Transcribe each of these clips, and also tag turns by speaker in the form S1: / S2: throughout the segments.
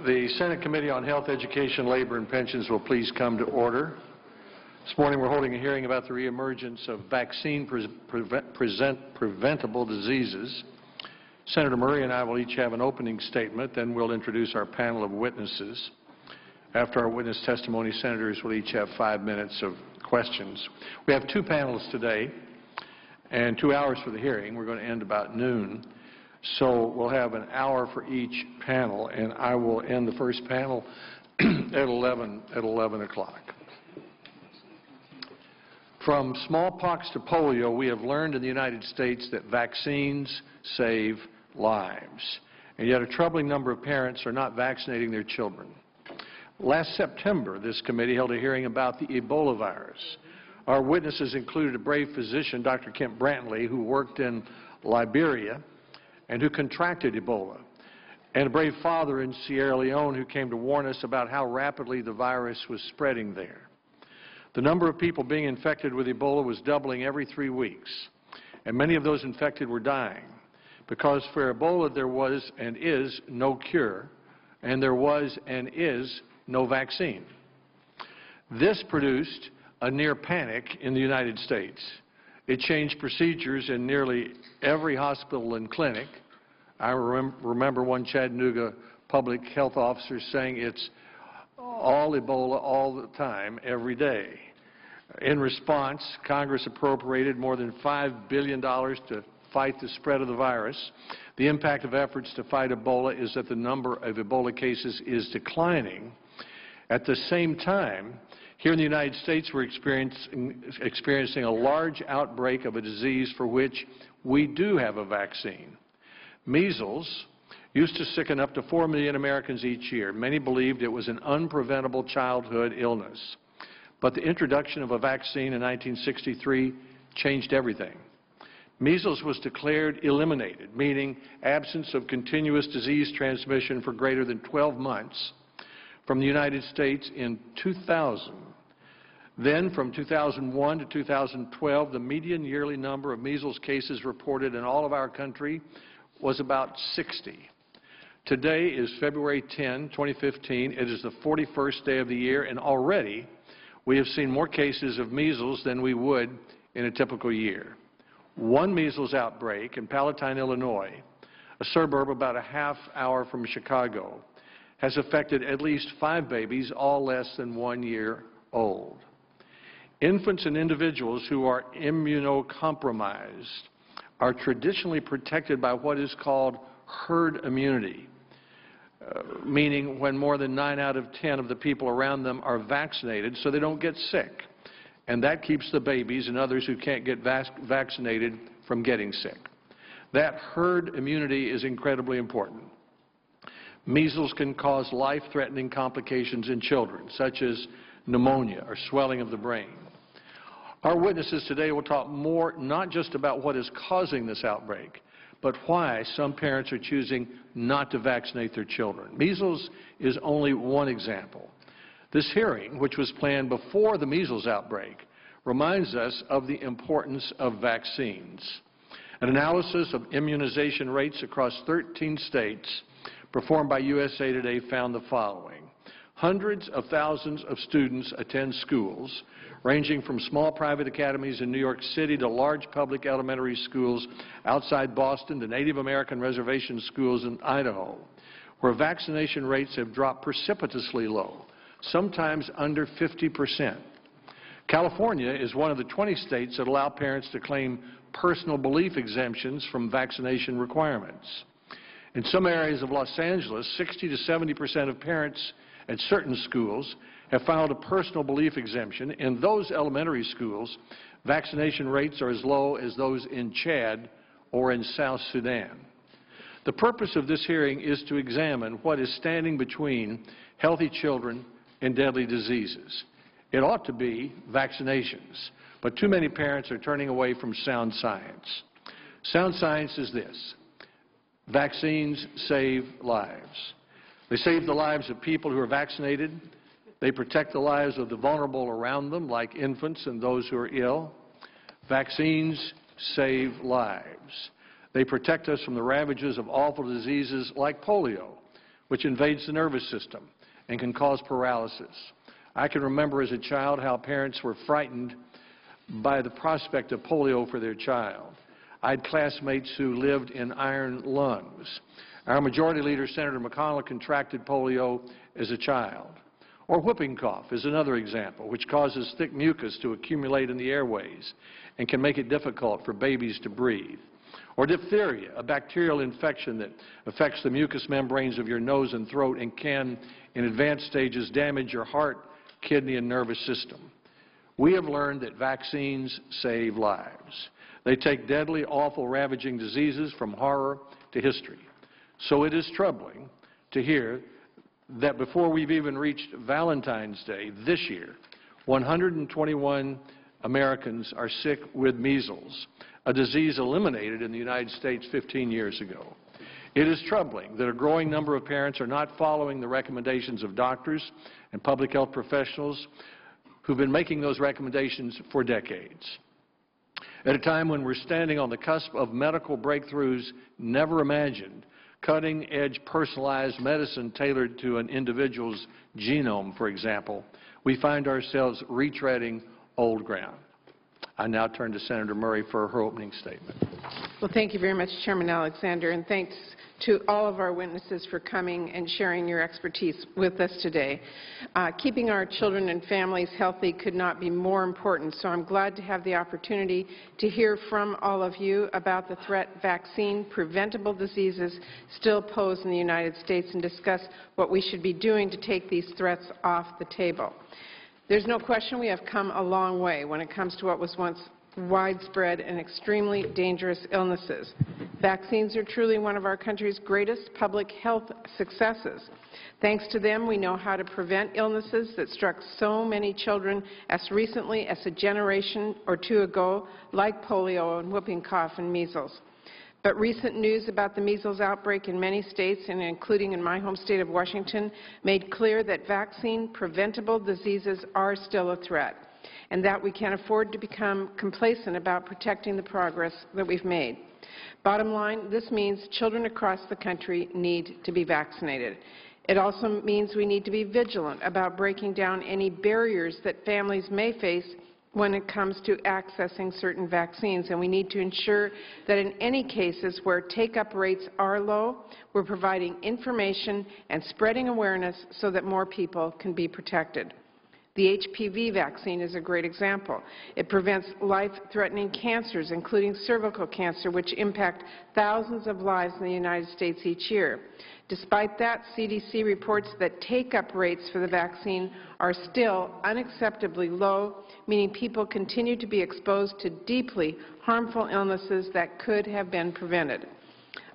S1: The Senate Committee on Health, Education, Labor, and Pensions will please come to order. This morning we're holding a hearing about the reemergence of vaccine-preventable diseases. Senator Murray and I will each have an opening statement, then we'll introduce our panel of witnesses. After our witness testimony, senators will each have 5 minutes of questions. We have 2 panels today and 2 hours for the hearing. We're going to end about noon. So we'll have an hour for each panel, and I will end the first panel at 11 o'clock. From smallpox to polio, we have learned in the United States that vaccines save lives, and yet a troubling number of parents are not vaccinating their children. Last September, this committee held a hearing about the Ebola virus. Our witnesses included a brave physician, Dr. Kemp Brantley, who worked in Liberia and who contracted Ebola, and a brave father in Sierra Leone who came to warn us about how rapidly the virus was spreading there. The number of people being infected with Ebola was doubling every 3 weeks, and many of those infected were dying, because for Ebola there was and is no cure, and there was and is no vaccine. This produced a near panic in the United States. It changed procedures in nearly every hospital and clinic. I remember one Chattanooga public health officer saying it's all Ebola all the time, every day. In response, Congress appropriated more than $5 billion to fight the spread of the virus. The impact of efforts to fight Ebola is that the number of Ebola cases is declining. At the same time, here in the United States, we're experiencing a large outbreak of a disease for which we do have a vaccine. Measles used to sicken up to 4 million Americans each year. Many believed it was an unpreventable childhood illness. But the introduction of a vaccine in 1963 changed everything. Measles was declared eliminated, meaning absence of continuous disease transmission for greater than 12 months from the United States in 2000. Then, from 2001 to 2012, the median yearly number of measles cases reported in all of our country was about 60. Today is February 10, 2015. It is the 41st day of the year, and already we have seen more cases of measles than we would in a typical year. One measles outbreak in Palatine, Illinois, a suburb about a half hour from Chicago, has affected at least 5 babies, all less than 1 year old. Infants and individuals who are immunocompromised are traditionally protected by what is called herd immunity, meaning when more than 9 out of 10 of the people around them are vaccinated so they don't get sick. And that keeps the babies and others who can't get vaccinated from getting sick. That herd immunity is incredibly important. Measles can cause life-threatening complications in children, such as pneumonia or swelling of the brain. Our witnesses today will talk more not just about what is causing this outbreak, but why some parents are choosing not to vaccinate their children. Measles is only one example. This hearing, which was planned before the measles outbreak, reminds us of the importance of vaccines. An analysis of immunization rates across 13 states performed by USA Today found the following. Hundreds of thousands of students attend schools, ranging from small private academies in New York City to large public elementary schools outside Boston to Native American reservation schools in Idaho, where vaccination rates have dropped precipitously low, sometimes under 50%. California is one of the 20 states that allow parents to claim personal belief exemptions from vaccination requirements. In some areas of Los Angeles, 60 to 70% of parents at certain schools have filed a personal belief exemption. In those elementary schools, vaccination rates are as low as those in Chad or in South Sudan. The purpose of this hearing is to examine what is standing between healthy children and deadly diseases. It ought to be vaccinations, but too many parents are turning away from sound science. Sound science is this: vaccines save lives. They save the lives of people who are vaccinated, They protect the lives of the vulnerable around them, like infants and those who are ill. Vaccines save lives. They protect us from the ravages of awful diseases like polio, which invades the nervous system and can cause paralysis. I can remember as a child how parents were frightened by the prospect of polio for their child. I had classmates who lived in iron lungs. Our Majority Leader, Senator McConnell, contracted polio as a child. Or whooping cough is another example, which causes thick mucus to accumulate in the airways and can make it difficult for babies to breathe. Or diphtheria, a bacterial infection that affects the mucous membranes of your nose and throat and can, in advanced stages, damage your heart, kidney, and nervous system. We have learned that vaccines save lives. They take deadly, awful, ravaging diseases from horror to history. So it is troubling to hear that before we've even reached Valentine's Day this year, 121 Americans are sick with measles, a disease eliminated in the United States 15 years ago. It is troubling that a growing number of parents are not following the recommendations of doctors and public health professionals who've been making those recommendations for decades. At a time when we're standing on the cusp of medical breakthroughs never imagined, cutting-edge personalized medicine tailored to an individual's genome, for example, we find ourselves retreading old ground. I now turn to Senator Murray for her opening statement.
S2: Well, thank you very much, Chairman Alexander, and thanks to all of our witnesses for coming and sharing your expertise with us today. Keeping our children and families healthy could not be more important, so I'm glad to have the opportunity to hear from all of you about the threat vaccine-preventable diseases still pose in the United States and discuss what we should be doing to take these threats off the table. There's no question we have come a long way when it comes to what was once widespread and extremely dangerous illnesses. Vaccines are truly one of our country's greatest public health successes. Thanks to them, we know how to prevent illnesses that struck so many children as recently as a generation or two ago, like polio and whooping cough and measles. But recent news about the measles outbreak in many states, and including in my home state of Washington, made clear that vaccine-preventable diseases are still a threat, and that we can't afford to become complacent about protecting the progress that we've made. Bottom line, this means children across the country need to be vaccinated. It also means we need to be vigilant about breaking down any barriers that families may face when it comes to accessing certain vaccines, and we need to ensure that in any cases where take-up rates are low, we're providing information and spreading awareness so that more people can be protected. The HPV vaccine is a great example. It prevents life-threatening cancers, including cervical cancer, which impact thousands of lives in the United States each year. Despite that, CDC reports that take-up rates for the vaccine are still unacceptably low, meaning people continue to be exposed to deeply harmful illnesses that could have been prevented.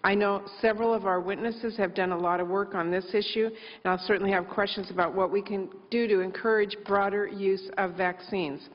S2: I know several of our witnesses have done a lot of work on this issue, and I'll certainly have questions about what we can do to encourage broader use of vaccines.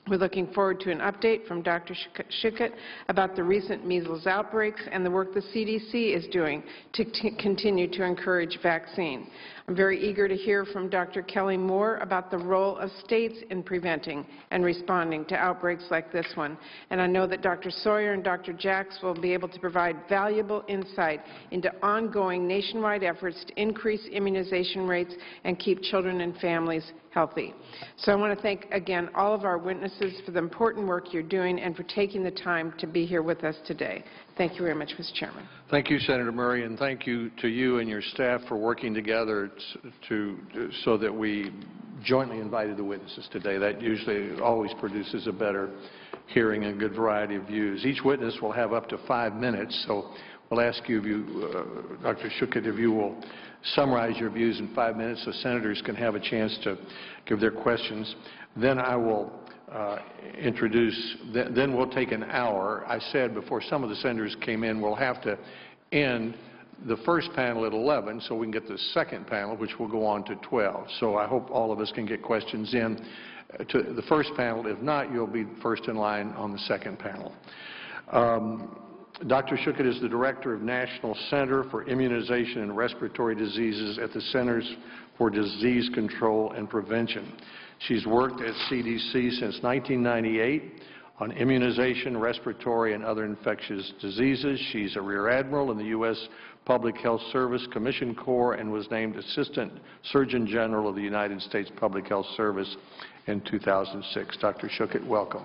S2: We're looking forward to an update from Dr. Schuchat about the recent measles outbreaks and the work the CDC is doing to continue to encourage vaccine. I'm very eager to hear from Dr. Kelly Moore about the role of states in preventing and responding to outbreaks like this one. And I know that Dr. Sawyer and Dr. Jacks will be able to provide valuable insight into ongoing nationwide efforts to increase immunization rates and keep children and families healthy. So I want to thank again all of our witnesses for the important work you're doing and for taking the time to be here with us today. Thank you very much, Mr. Chairman.
S1: Thank you, Senator Murray, and thank you to you and your staff for working together so that we jointly invited the witnesses today. That usually always produces a better hearing and a good variety of views. Each witness will have up to 5 minutes, so we'll ask you, if you, Dr. Schuchat, if you will summarize your views in 5 minutes so senators can have a chance to give their questions. Then I will then we'll take an hour. I said before some of the senators came in, we'll have to end the first panel at 11 so we can get the second panel, which will go on to 12. So I hope all of us can get questions in to the first panel. If not, you'll be first in line on the second panel. Dr. Schuchat is the Director of National Center for Immunization and Respiratory Diseases at the Centers for Disease Control and Prevention. She's worked at CDC since 1998 on immunization, respiratory, and other infectious diseases. She's a Rear Admiral in the U.S. Public Health Service Commissioned Corps and was named Assistant Surgeon General of the United States Public Health Service in 2006. Dr. Schuchat, welcome.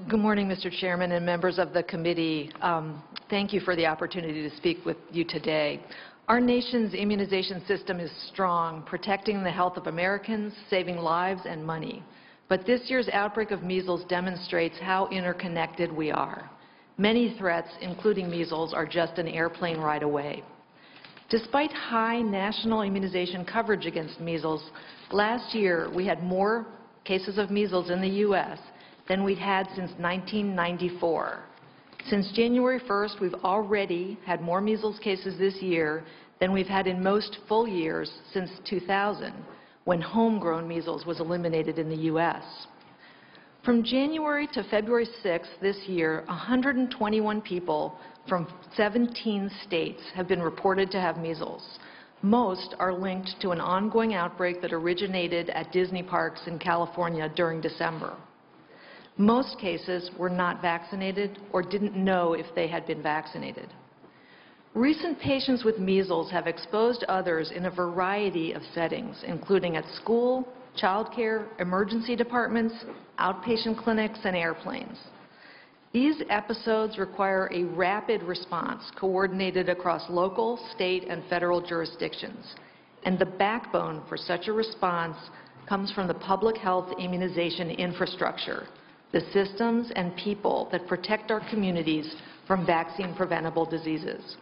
S3: Good morning, Mr. Chairman and members of the committee. Thank you for the opportunity to speak with you today. Our nation's immunization system is strong, protecting the health of Americans, saving lives and money. But this year's outbreak of measles demonstrates how interconnected we are. Many threats, including measles, are just an airplane ride away. Despite high national immunization coverage against measles, last year we had more cases of measles in the U.S. than we'd had since 1994. Since January 1st, we've already had more measles cases this year than we've had in most full years since 2000, when homegrown measles was eliminated in the U.S. From January to February 6th this year, 121 people from 17 states have been reported to have measles. Most are linked to an ongoing outbreak that originated at Disney parks in California during December. Most cases were not vaccinated or didn't know if they had been vaccinated. Recent patients with measles have exposed others in a variety of settings, including at school, childcare, emergency departments, outpatient clinics, and airplanes. These episodes require a rapid response coordinated across local, state, and federal jurisdictions. And the backbone for such a response comes from the public health immunization infrastructure, the systems and people that protect our communities from vaccine-preventable diseases.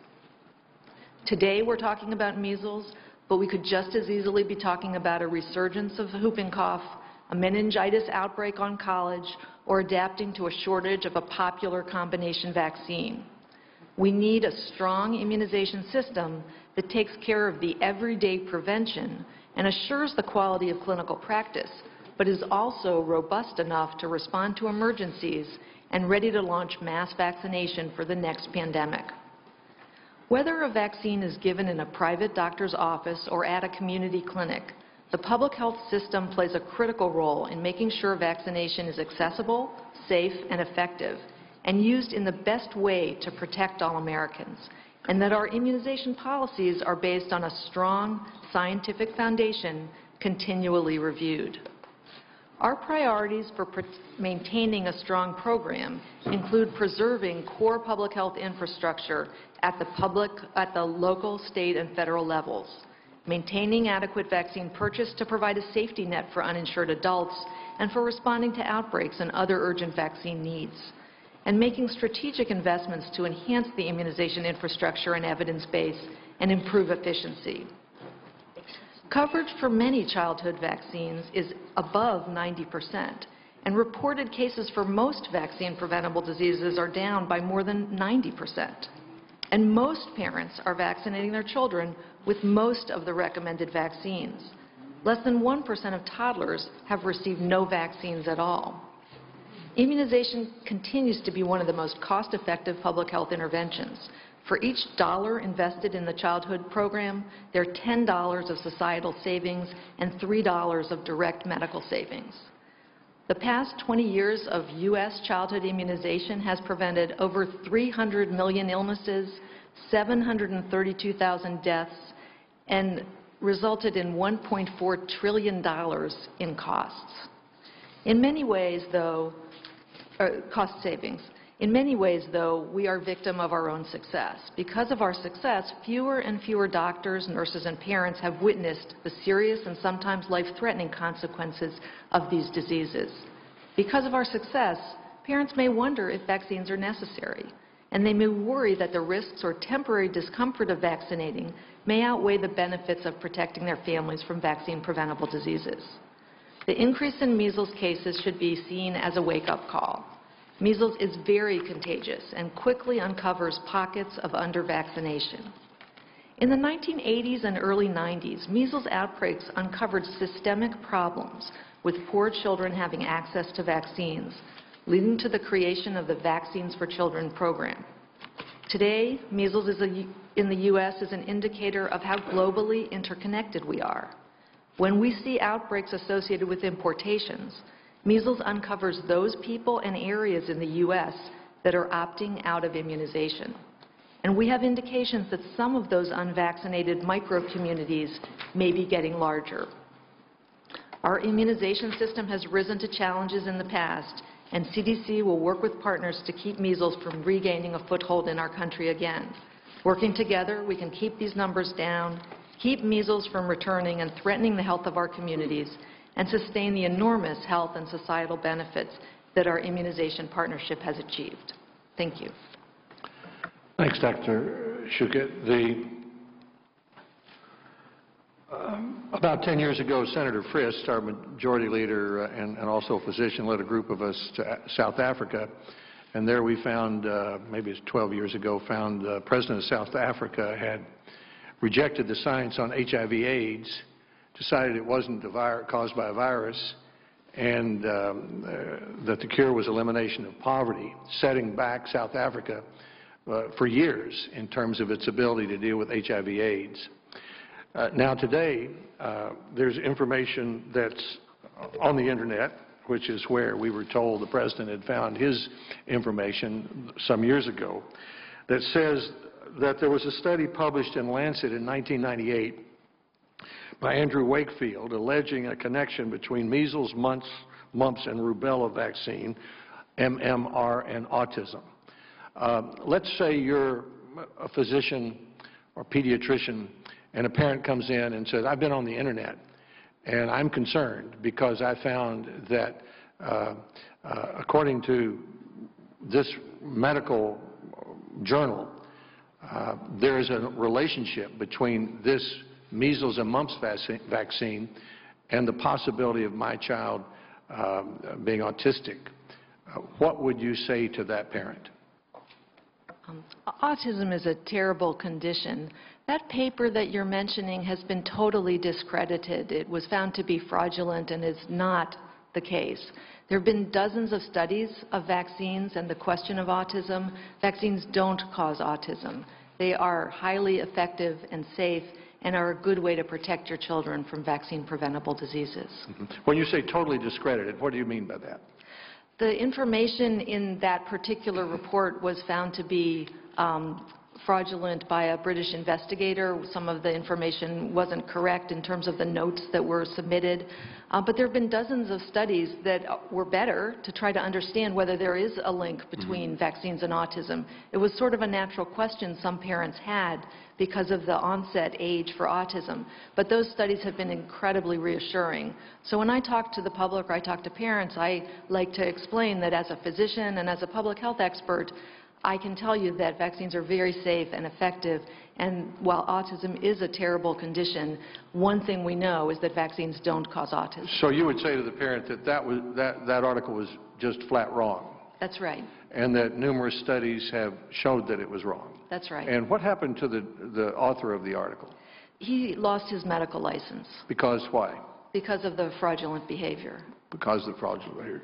S3: Today we're talking about measles, but we could just as easily be talking about a resurgence of whooping cough, a meningitis outbreak on college, or adapting to a shortage of a popular combination vaccine. We need a strong immunization system that takes care of the everyday prevention and assures the quality of clinical practice, but is also robust enough to respond to emergencies and ready to launch mass vaccination for the next pandemic. Whether a vaccine is given in a private doctor's office or at a community clinic, the public health system plays a critical role in making sure vaccination is accessible, safe, and effective, and used in the best way to protect all Americans, and that our immunization policies are based on a strong scientific foundation continually reviewed. Our priorities for maintaining a strong program include preserving core public health infrastructure at the local, state, and federal levels, maintaining adequate vaccine purchase to provide a safety net for uninsured adults and for responding to outbreaks and other urgent vaccine needs, and making strategic investments to enhance the immunization infrastructure and evidence base and improve efficiency. Coverage for many childhood vaccines is above 90%, and reported cases for most vaccine-preventable diseases are down by more than 90%. And most parents are vaccinating their children with most of the recommended vaccines. Less than 1% of toddlers have received no vaccines at all. Immunization continues to be one of the most cost-effective public health interventions. For each dollar invested in the childhood program, there are $10 of societal savings and $3 of direct medical savings. The past 20 years of U.S. childhood immunization has prevented over 300 million illnesses, 732,000 deaths, and resulted in $1.4 trillion in costs. In many ways, though, cost savings. In many ways, though, we are victim of our own success. Because of our success, fewer and fewer doctors, nurses, and parents have witnessed the serious and sometimes life-threatening consequences of these diseases. Because of our success, parents may wonder if vaccines are necessary, and they may worry that the risks or temporary discomfort of vaccinating may outweigh the benefits of protecting their families from vaccine-preventable diseases. The increase in measles cases should be seen as a wake-up call. Measles is very contagious and quickly uncovers pockets of under-vaccination. In the 1980s and early 90s, measles outbreaks uncovered systemic problems with poor children having access to vaccines, leading to the creation of the Vaccines for Children program. Today, measles in the U.S. is an indicator of how globally interconnected we are. When we see outbreaks associated with importations, measles uncovers those people and areas in the U.S. that are opting out of immunization. And we have indications that some of those unvaccinated micro-communities may be getting larger. Our immunization system has risen to challenges in the past, and CDC will work with partners to keep measles from regaining a foothold in our country again. Working together, we can keep these numbers down, keep measles from returning and threatening the health of our communities, and sustain the enormous health and societal benefits that our immunization partnership has achieved. Thank you.
S1: Thanks, Dr. Schuchat. About 10 years ago, Senator Frist, our majority leader and also a physician, led a group of us to South Africa. And there we found, maybe it's 12 years ago, found the president of South Africa had rejected the science on HIV/AIDS, decided it wasn't caused by a virus, and that the cure was elimination of poverty, setting back South Africa for years in terms of its ability to deal with HIV/AIDS. Now today, there's information that's on the internet, which is where we were told the president had found his information some years ago, that says that there was a study published in Lancet in 1998 by Andrew Wakefield alleging a connection between measles, mumps, and rubella vaccine, MMR, and autism. Let's say you're a physician or pediatrician and a parent comes in and says, I've been on the internet and I'm concerned because I found that according to this medical journal, there is a relationship between this measles and mumps vaccine and the possibility of my child being autistic. What would you say to that parent?
S3: Autism is a terrible condition. That paper that you're mentioning has been totally discredited. It was found to be fraudulent and is not the case. There have been dozens of studies of vaccines and the question of autism. Vaccines don't cause autism. They are highly effective and safe and are a good way to protect your children from vaccine-preventable diseases.
S1: When you say totally discredited, what do you mean by that?
S3: The information in that particular report was found to be fraudulent by a British investigator. Some of the information wasn't correct in terms of the notes that were submitted. But there have been dozens of studies that were better to try to understand whether there is a link between vaccines and autism. It was sort of a natural question some parents had because of the onset age for autism. But those studies have been incredibly reassuring. So when I talk to the public or I talk to parents, I like to explain that as a physician and as a public health expert, I can tell you that vaccines are very safe and effective, and while autism is a terrible condition, one thing we know is that vaccines don't cause autism.
S1: So you would say to the parent that that article was just flat wrong?
S3: That's right.
S1: And that numerous studies have showed that it was wrong?
S3: That's right.
S1: And what happened to the author of the article?
S3: He lost his medical license.
S1: Because why?
S3: Because of the fraudulent behavior.
S1: Because of the fraudulent behavior.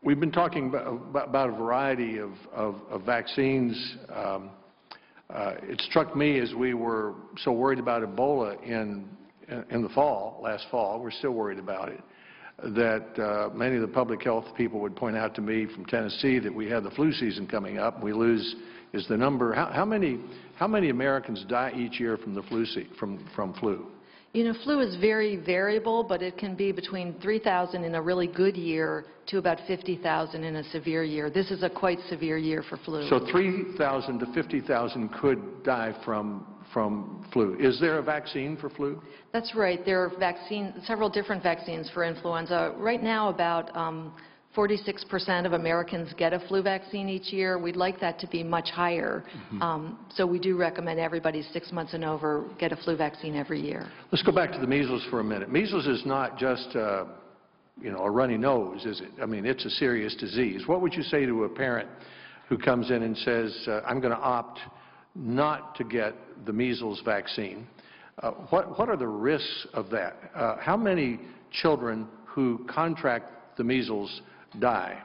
S1: We've been talking about a variety of vaccines. It struck me as we were so worried about Ebola in the fall, last fall, we're still worried about it, that many of the public health people would point out to me from Tennessee that we have the flu season coming up. We lose, is the number, how many Americans die each year from the from flu?
S3: You know, flu is very variable, but it can be between 3,000 in a really good year to about 50,000 in a severe year. This is a quite severe year for flu.
S1: So 3,000 to 50,000 could die from flu. Is there a vaccine for flu?
S3: That's right. There are several different vaccines for influenza. Right now, about 46% of Americans get a flu vaccine each year. We'd like that to be much higher. So we do recommend everybody 6 months and over get a flu vaccine every year.
S1: Let's go back to the measles for a minute. Measles is not just a runny nose, is it? I mean, it's a serious disease. What would you say to a parent who comes in and says, I'm going to opt not to get the measles vaccine? What are the risks of that? How many children who contract the measles die?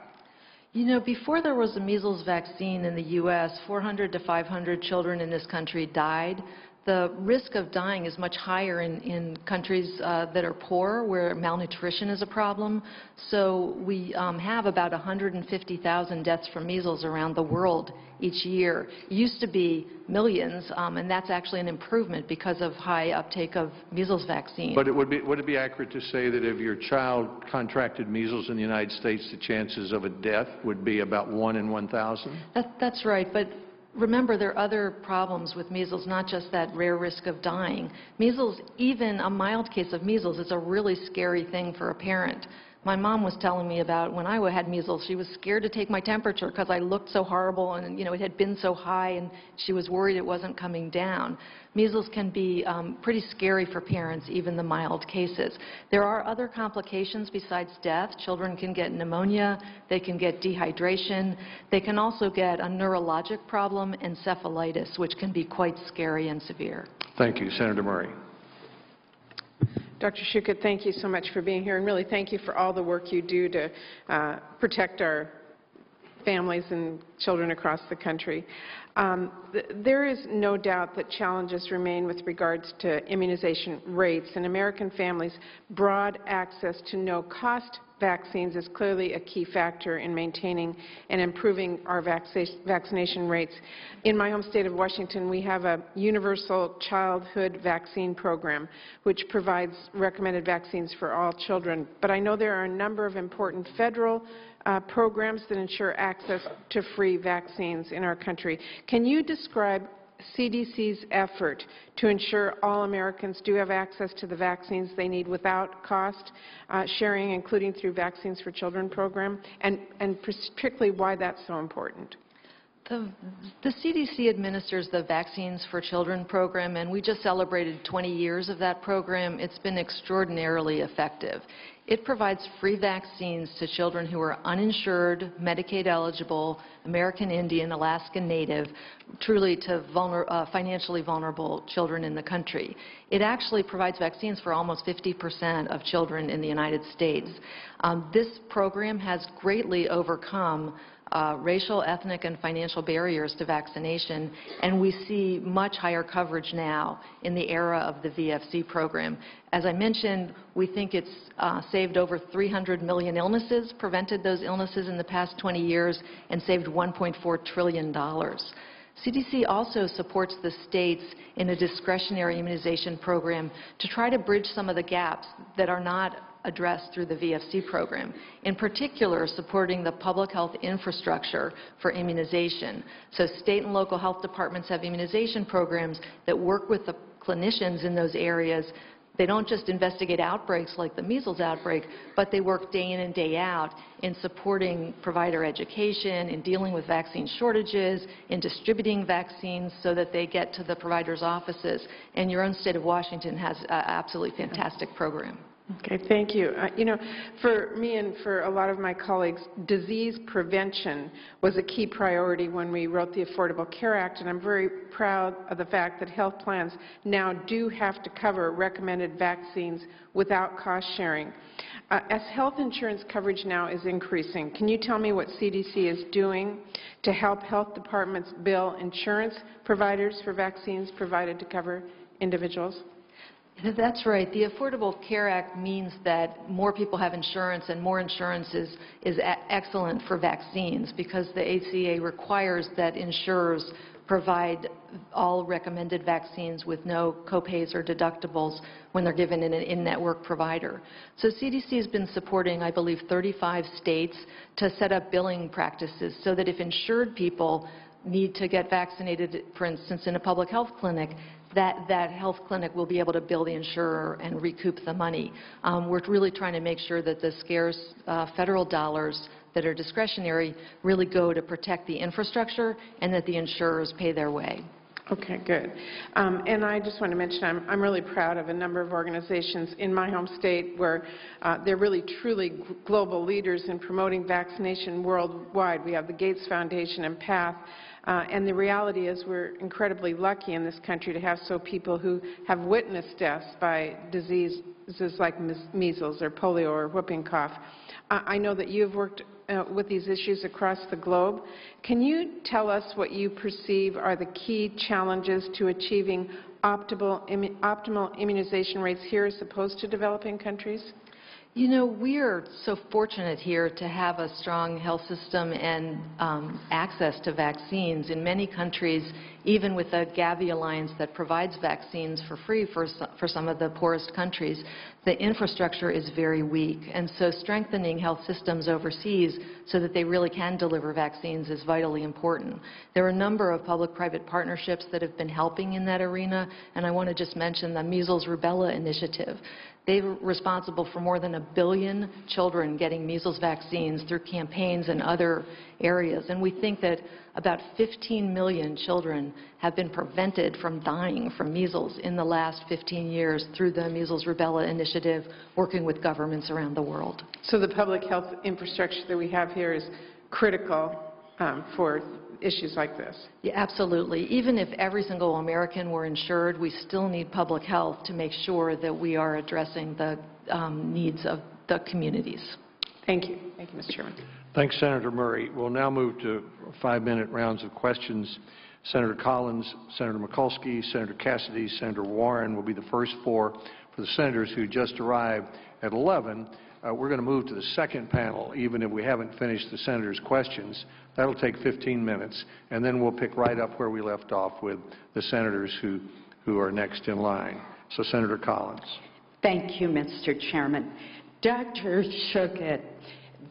S3: You know, before there was a measles vaccine in the U.S., 400 to 500 children in this country died. The risk of dying is much higher in countries that are poor, where malnutrition is a problem. So we have about 150,000 deaths from measles around the world each year. It used to be millions, and that's actually an improvement because of high uptake of measles vaccine.
S1: But would it be accurate to say that if your child contracted measles in the United States, the chances of a death would be about 1 in 1,000?
S3: That's right. But remember, there are other problems with measles, not just that rare risk of dying. Measles, even a mild case of measles, is a really scary thing for a parent. My mom was telling me about when I had measles, she was scared to take my temperature because I looked so horrible and, you know, it had been so high, and she was worried it wasn't coming down. Measles can be pretty scary for parents, even the mild cases. There are other complications besides death. Children can get pneumonia, they can get dehydration, they can also get a neurologic problem, encephalitis, which can be quite scary and severe.
S1: Thank you. Senator Murray.
S2: Dr. Schuchat, thank you so much for being here, and really thank you for all the work you do to protect our families and children across the country. There is no doubt that challenges remain with regards to immunization rates, and American families' broad access to no-cost vaccines is clearly a key factor in maintaining and improving our vaccination rates. In my home state of Washington, we have a universal childhood vaccine program which provides recommended vaccines for all children. But I know there are a number of important federal programs that ensure access to free vaccines in our country. Can you describe CDC's effort to ensure all Americans do have access to the vaccines they need without cost sharing, including through Vaccines for Children program, and particularly why that's so important?
S3: The CDC administers the Vaccines for Children program, and we just celebrated 20 years of that program. It's been extraordinarily effective. It provides free vaccines to children who are uninsured, Medicaid eligible, American Indian, Alaskan Native, truly to financially vulnerable children in the country. It actually provides vaccines for almost 50% of children in the United States. This program has greatly overcome racial, ethnic, and financial barriers to vaccination, and we see much higher coverage now in the era of the VFC program. As I mentioned, we think it's saved over 300 million illnesses, prevented those illnesses in the past 20 years, and saved $1.4 trillion. CDC also supports the states in a discretionary immunization program to try to bridge some of the gaps that are not addressed through the VFC program, in particular supporting the public health infrastructure for immunization. So state and local health departments have immunization programs that work with the clinicians in those areas. They don't just investigate outbreaks like the measles outbreak, but they work day in and day out in supporting provider education, in dealing with vaccine shortages, in distributing vaccines so that they get to the providers' offices. And your own state of Washington has an absolutely fantastic program.
S2: Okay, thank you. You know, for me and for a lot of my colleagues, disease prevention was a key priority when we wrote the Affordable Care Act, and I'm very proud of the fact that health plans now do have to cover recommended vaccines without cost sharing. As health insurance coverage now is increasing, can you tell me what CDC is doing to help health departments bill insurance providers for vaccines provided to cover individuals?
S3: That's right. The Affordable Care Act means that more people have insurance, and more insurance is excellent for vaccines because the ACA requires that insurers provide all recommended vaccines with no copays or deductibles when they're given in an in-network provider. So CDC has been supporting, I believe, 35 states to set up billing practices so that if insured people need to get vaccinated, for instance, in a public health clinic, that health clinic will be able to bill the insurer and recoup the money. We're really trying to make sure that the scarce federal dollars that are discretionary really go to protect the infrastructure and that the insurers pay their way.
S2: Okay, good. And I just want to mention I'm really proud of a number of organizations in my home state where they're really truly global leaders in promoting vaccination worldwide. We have the Gates Foundation and PATH. And the reality is we're incredibly lucky in this country to have people who have witnessed deaths by disease diseases like measles or polio or whooping cough. I know that you've worked with these issues across the globe. Can you tell us what you perceive are the key challenges to achieving optimal immunization rates here as opposed to developing countries?
S3: You know, we are so fortunate here to have a strong health system and access to vaccines. In many countries, even with the Gavi Alliance that provides vaccines for free for some of the poorest countries, the infrastructure is very weak. And so strengthening health systems overseas so that they really can deliver vaccines is vitally important. There are a number of public-private partnerships that have been helping in that arena, and I want to just mention the Measles Rubella Initiative. They're responsible for more than 1 billion children getting measles vaccines through campaigns and other areas. And we think that about 15 million children have been prevented from dying from measles in the last 15 years through the Measles Rubella Initiative, working with governments around the world.
S2: So the public health infrastructure that we have here is critical for issues like this.
S3: Yeah, absolutely. Even if every single American were insured, we still need public health to make sure that we are addressing the needs of the communities.
S2: Thank you. Thank you, Mr. Chairman.
S1: Thanks, Senator Murray. We'll now move to 5-minute rounds of questions. Senator Collins, Senator Mikulski, Senator Cassidy, Senator Warren will be the first four. For the senators who just arrived at 11, we're going to move to the second panel, even if we haven't finished the senators' questions. That'll take 15 minutes, and then we'll pick right up where we left off with the senators who are next in line. So, Senator Collins.
S4: Thank you, Mr. Chairman. Dr. Schuchat,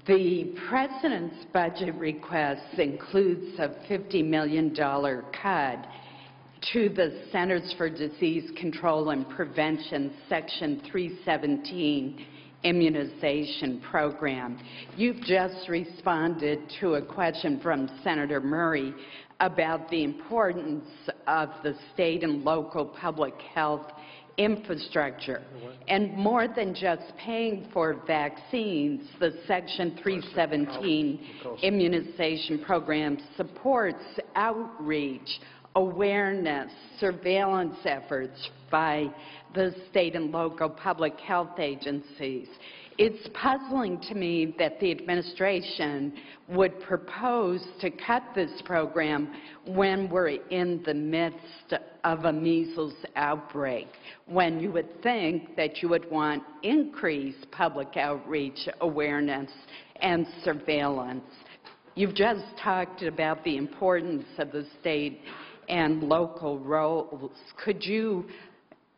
S4: the President's budget request includes a $50 million cut to the Centers for Disease Control and Prevention, Section 317 immunization program. You've just responded to a question from Senator Murray about the importance of the state and local public health infrastructure. And more than just paying for vaccines, the Section 317 immunization program supports outreach, awareness, surveillance efforts by the state and local public health agencies. It's puzzling to me that the administration would propose to cut this program when we're in the midst of a measles outbreak, when you would think that you would want increased public outreach, awareness, and surveillance. You've just talked about the importance of the state and local roles. Could you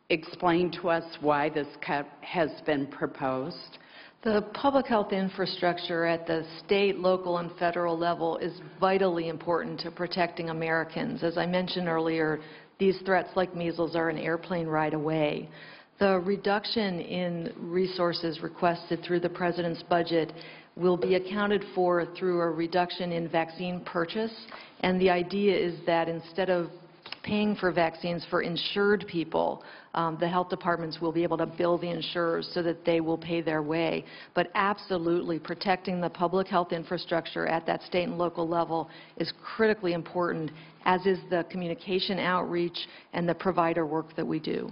S4: explain to us why this cut has been proposed?
S3: The public health infrastructure at the state, local, and federal level is vitally important to protecting Americans. As I mentioned earlier, these threats like measles are an airplane ride away. The reduction in resources requested through the President's budget will be accounted for through a reduction in vaccine purchase. And the idea is that instead of paying for vaccines for insured people, the health departments will be able to bill the insurers so that they will pay their way. But absolutely, protecting the public health infrastructure at that state and local level is critically important, as is the communication outreach and the provider work that we do.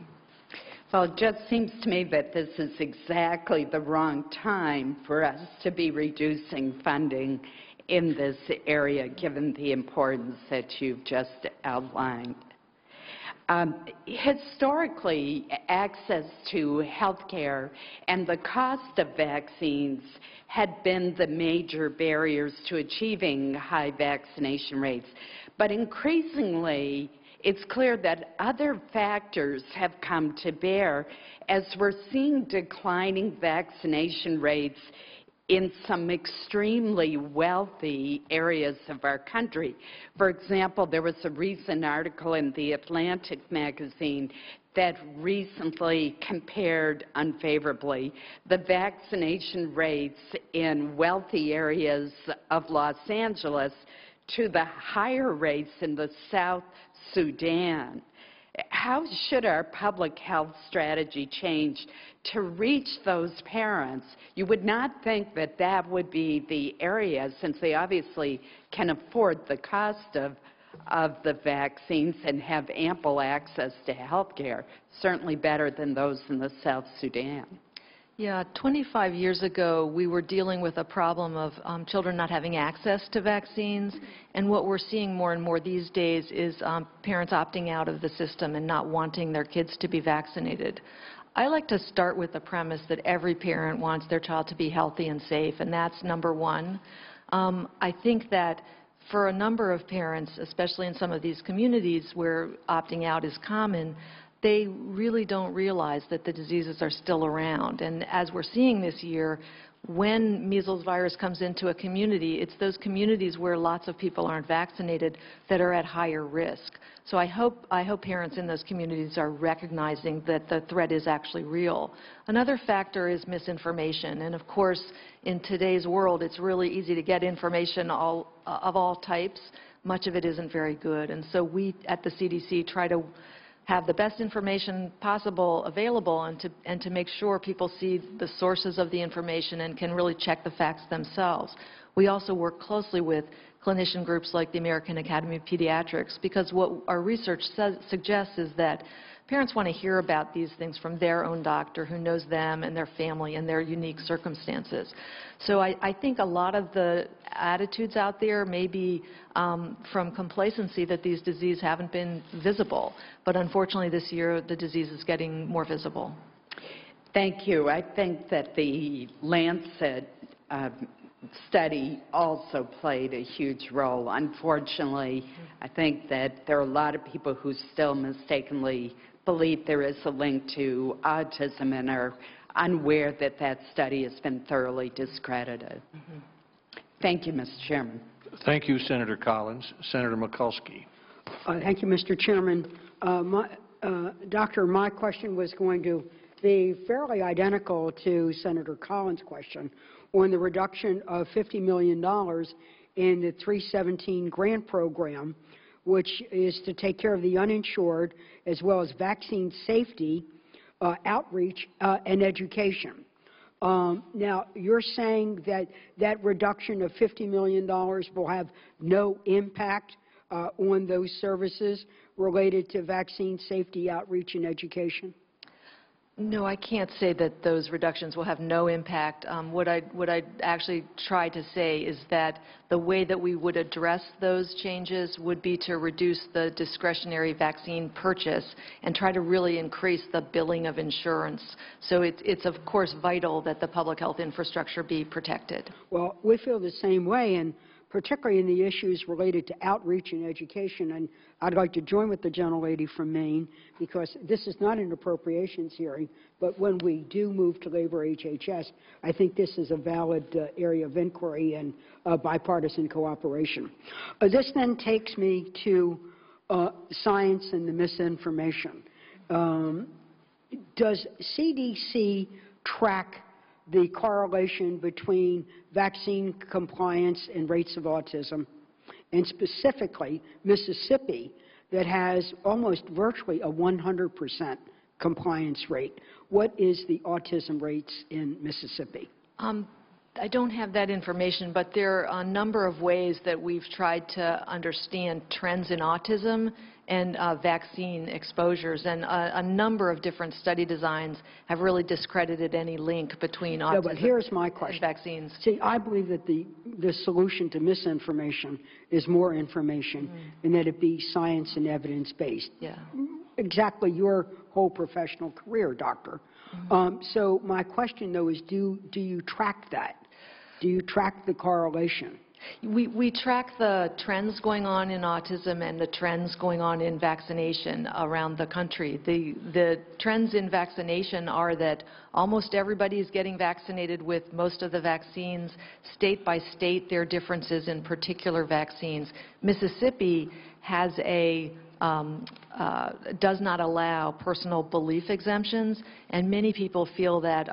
S4: Well, it just seems to me that this is exactly the wrong time for us to be reducing funding in this area, given the importance that you've just outlined. Historically, access to health care and the cost of vaccines had been the major barriers to achieving high vaccination rates. But increasingly, it's clear that other factors have come to bear as we're seeing declining vaccination rates in some extremely wealthy areas of our country. For example, there was a recent article in The Atlantic magazine that recently compared unfavorably the vaccination rates in wealthy areas of Los Angeles to the higher rates in the South Sudan. How should our public health strategy change to reach those parents? You would not think that that would be the area, since they obviously can afford the cost of the vaccines and have ample access to health care, certainly better than those in the South Sudan.
S3: Yeah, 25 years ago, we were dealing with a problem of children not having access to vaccines, and what we're seeing more and more these days is parents opting out of the system and not wanting their kids to be vaccinated. I like to start with the premise that every parent wants their child to be healthy and safe, and that's number one. I think that for a number of parents, especially in some of these communities where opting out is common, they really don't realize that the diseases are still around. And as we're seeing this year, when measles virus comes into a community, it's those communities where lots of people aren't vaccinated that are at higher risk. So I hope parents in those communities are recognizing that the threat is actually real. Another factor is misinformation. And of course, in today's world, it's really easy to get information of all types. Much of it isn't very good. And so we at the CDC try to have the best information possible available and to make sure people see the sources of the information and can really check the facts themselves. We also work closely with clinician groups like the American Academy of Pediatrics, because what our research suggests is that parents want to hear about these things from their own doctor who knows them and their family and their unique circumstances. So I think a lot of the attitudes out there may be from complacency that these diseases haven't been visible. But unfortunately this year the disease is getting more visible.
S4: Thank you. I think that the Lancet study also played a huge role. Unfortunately, I think that there are a lot of people who still mistakenly believe there is a link to autism and are unaware that that study has been thoroughly discredited. Thank you, Mr. Chairman.
S1: Thank you, Senator Collins. Senator Mikulski.
S5: Thank you, Mr. Chairman. Doctor, my question was going to be fairly identical to Senator Collins' question on the reduction of $50 million in the 317 grant program, which is to take care of the uninsured, as well as vaccine safety, outreach, and education. Now, you're saying that that reduction of $50 million will have no impact on those services related to vaccine safety, outreach, and education?
S3: No, I can't say that those reductions will have no impact. What I'd actually try to say is that the way that we would address those changes would be to reduce the discretionary vaccine purchase and try to really increase the billing of insurance. So it's of course vital that the public health infrastructure be protected.
S5: Well, we feel the same way, and particularly in the issues related to outreach and education. And I'd like to join with the gentlelady from Maine, because this is not an appropriations hearing, but when we do move to labor HHS, I think this is a valid area of inquiry and bipartisan cooperation. This then takes me to science and the misinformation. Does CDC track the correlation between vaccine compliance and rates of autism, and specifically Mississippi, that has almost virtually a 100% compliance rate? What is the autism rates in Mississippi?
S3: I don't have that information, but there are a number of ways that we've tried to understand trends in autism and vaccine exposures, and a number of different study designs have really discredited any link between autism
S5: but here's my question.
S3: and vaccines.
S5: See, I believe that the solution to misinformation is more information, and that it be science and evidence-based.
S3: Yeah.
S5: Exactly your whole professional career, doctor. So my question, though, is do you track that? Do you track the correlation?
S3: We track the trends going on in autism and the trends going on in vaccination around the country. The trends in vaccination are that almost everybody is getting vaccinated with most of the vaccines. State by state, there are differences in particular vaccines. Mississippi has does not allow personal belief exemptions, and many people feel that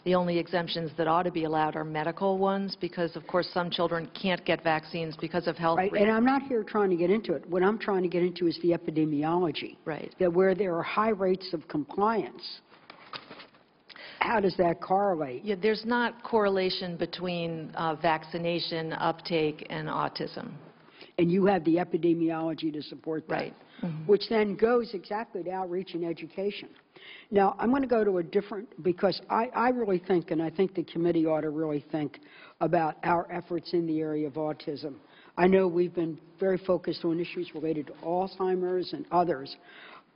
S3: the only exemptions that ought to be allowed are medical ones, because of course some children can't get vaccines because of health reasons.
S5: And I'm not here trying to get into it. What I'm trying to get into is the epidemiology.
S3: Right.
S5: That where there are high rates of compliance, how does that correlate?
S3: Yeah, there's not correlation between vaccination uptake and autism.
S5: and you have the epidemiology to support that,
S3: Right.
S5: which then goes exactly to outreach and education. Now, I'm going to go to a different, because I really think, and I think the committee ought to really think about our efforts in the area of autism. I know we've been very focused on issues related to Alzheimer's and others,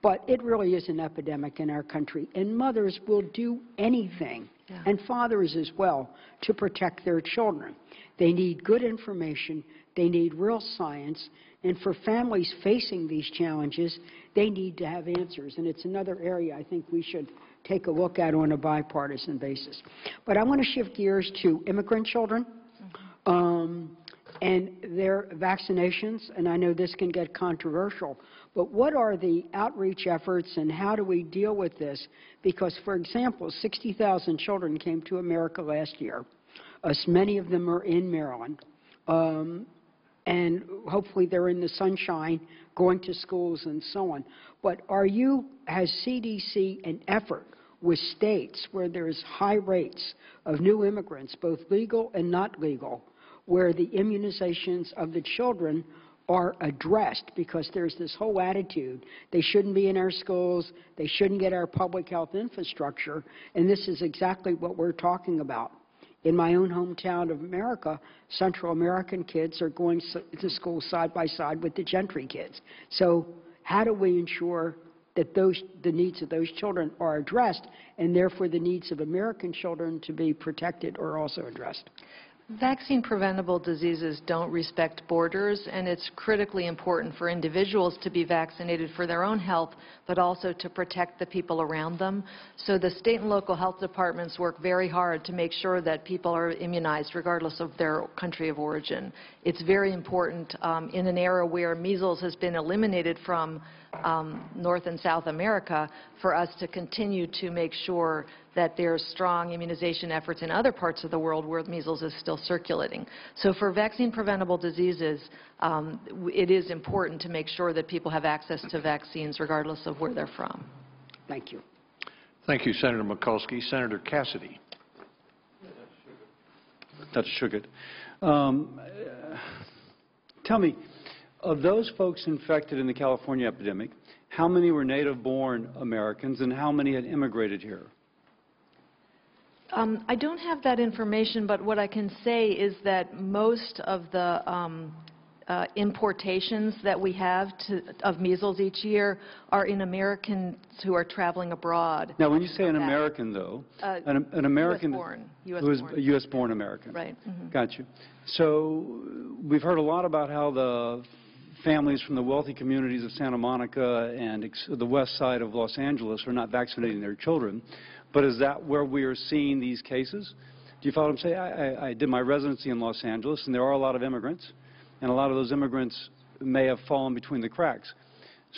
S5: but it really is an epidemic in our country, and mothers will do anything, and fathers as well, to protect their children. They need good information, they need real science, and for families facing these challenges, they need to have answers, and it's another area I think we should take a look at on a bipartisan basis. But I want to shift gears to immigrant children and their vaccinations, and I know this can get controversial, but what are the outreach efforts and how do we deal with this? Because, for example, 60,000 children came to America last year. Many of them are in Maryland, and hopefully they're in the sunshine, going to schools and so on. But has CDC an effort with states where there's high rates of new immigrants, both legal and not legal, where the immunizations of the children are addressed, because there's this whole attitude they shouldn't be in our schools, they shouldn't get our public health infrastructure, and this is exactly what we're talking about. In my own hometown of America, Central American kids are going to school side by side with the gentry kids. So how do we ensure that the needs of those children are addressed, and therefore the needs of American children to be protected are also addressed?
S3: Vaccine-preventable diseases don't respect borders, and it's critically important for individuals to be vaccinated for their own health, but also to protect the people around them. So the state and local health departments work very hard to make sure that people are immunized regardless of their country of origin. It's very important in an era where measles has been eliminated from North and South America, for us to continue to make sure that there's strong immunization efforts in other parts of the world where measles is still circulating. So for vaccine-preventable diseases, it is important to make sure that people have access to vaccines regardless of where they're from.
S5: Thank you.
S1: Thank you, Senator Mikulski. Senator Cassidy.
S6: Dr. Schuchat, tell me, of those folks infected in the California epidemic, how many were native-born Americans and how many had immigrated here?
S3: I don't have that information, but what I can say is that most of the importations that we have of measles each year are in Americans who are traveling abroad.
S6: Now, when you say an American, though, an American who is a U.S.-born American.
S3: Right.
S6: Got you. So we've heard a lot about how the families from the wealthy communities of Santa Monica and the west side of Los Angeles are not vaccinating their children. But is that where we are seeing these cases? Do you follow what I'm saying? I did my residency in Los Angeles, and there are a lot of immigrants, and a lot of those immigrants may have fallen between the cracks.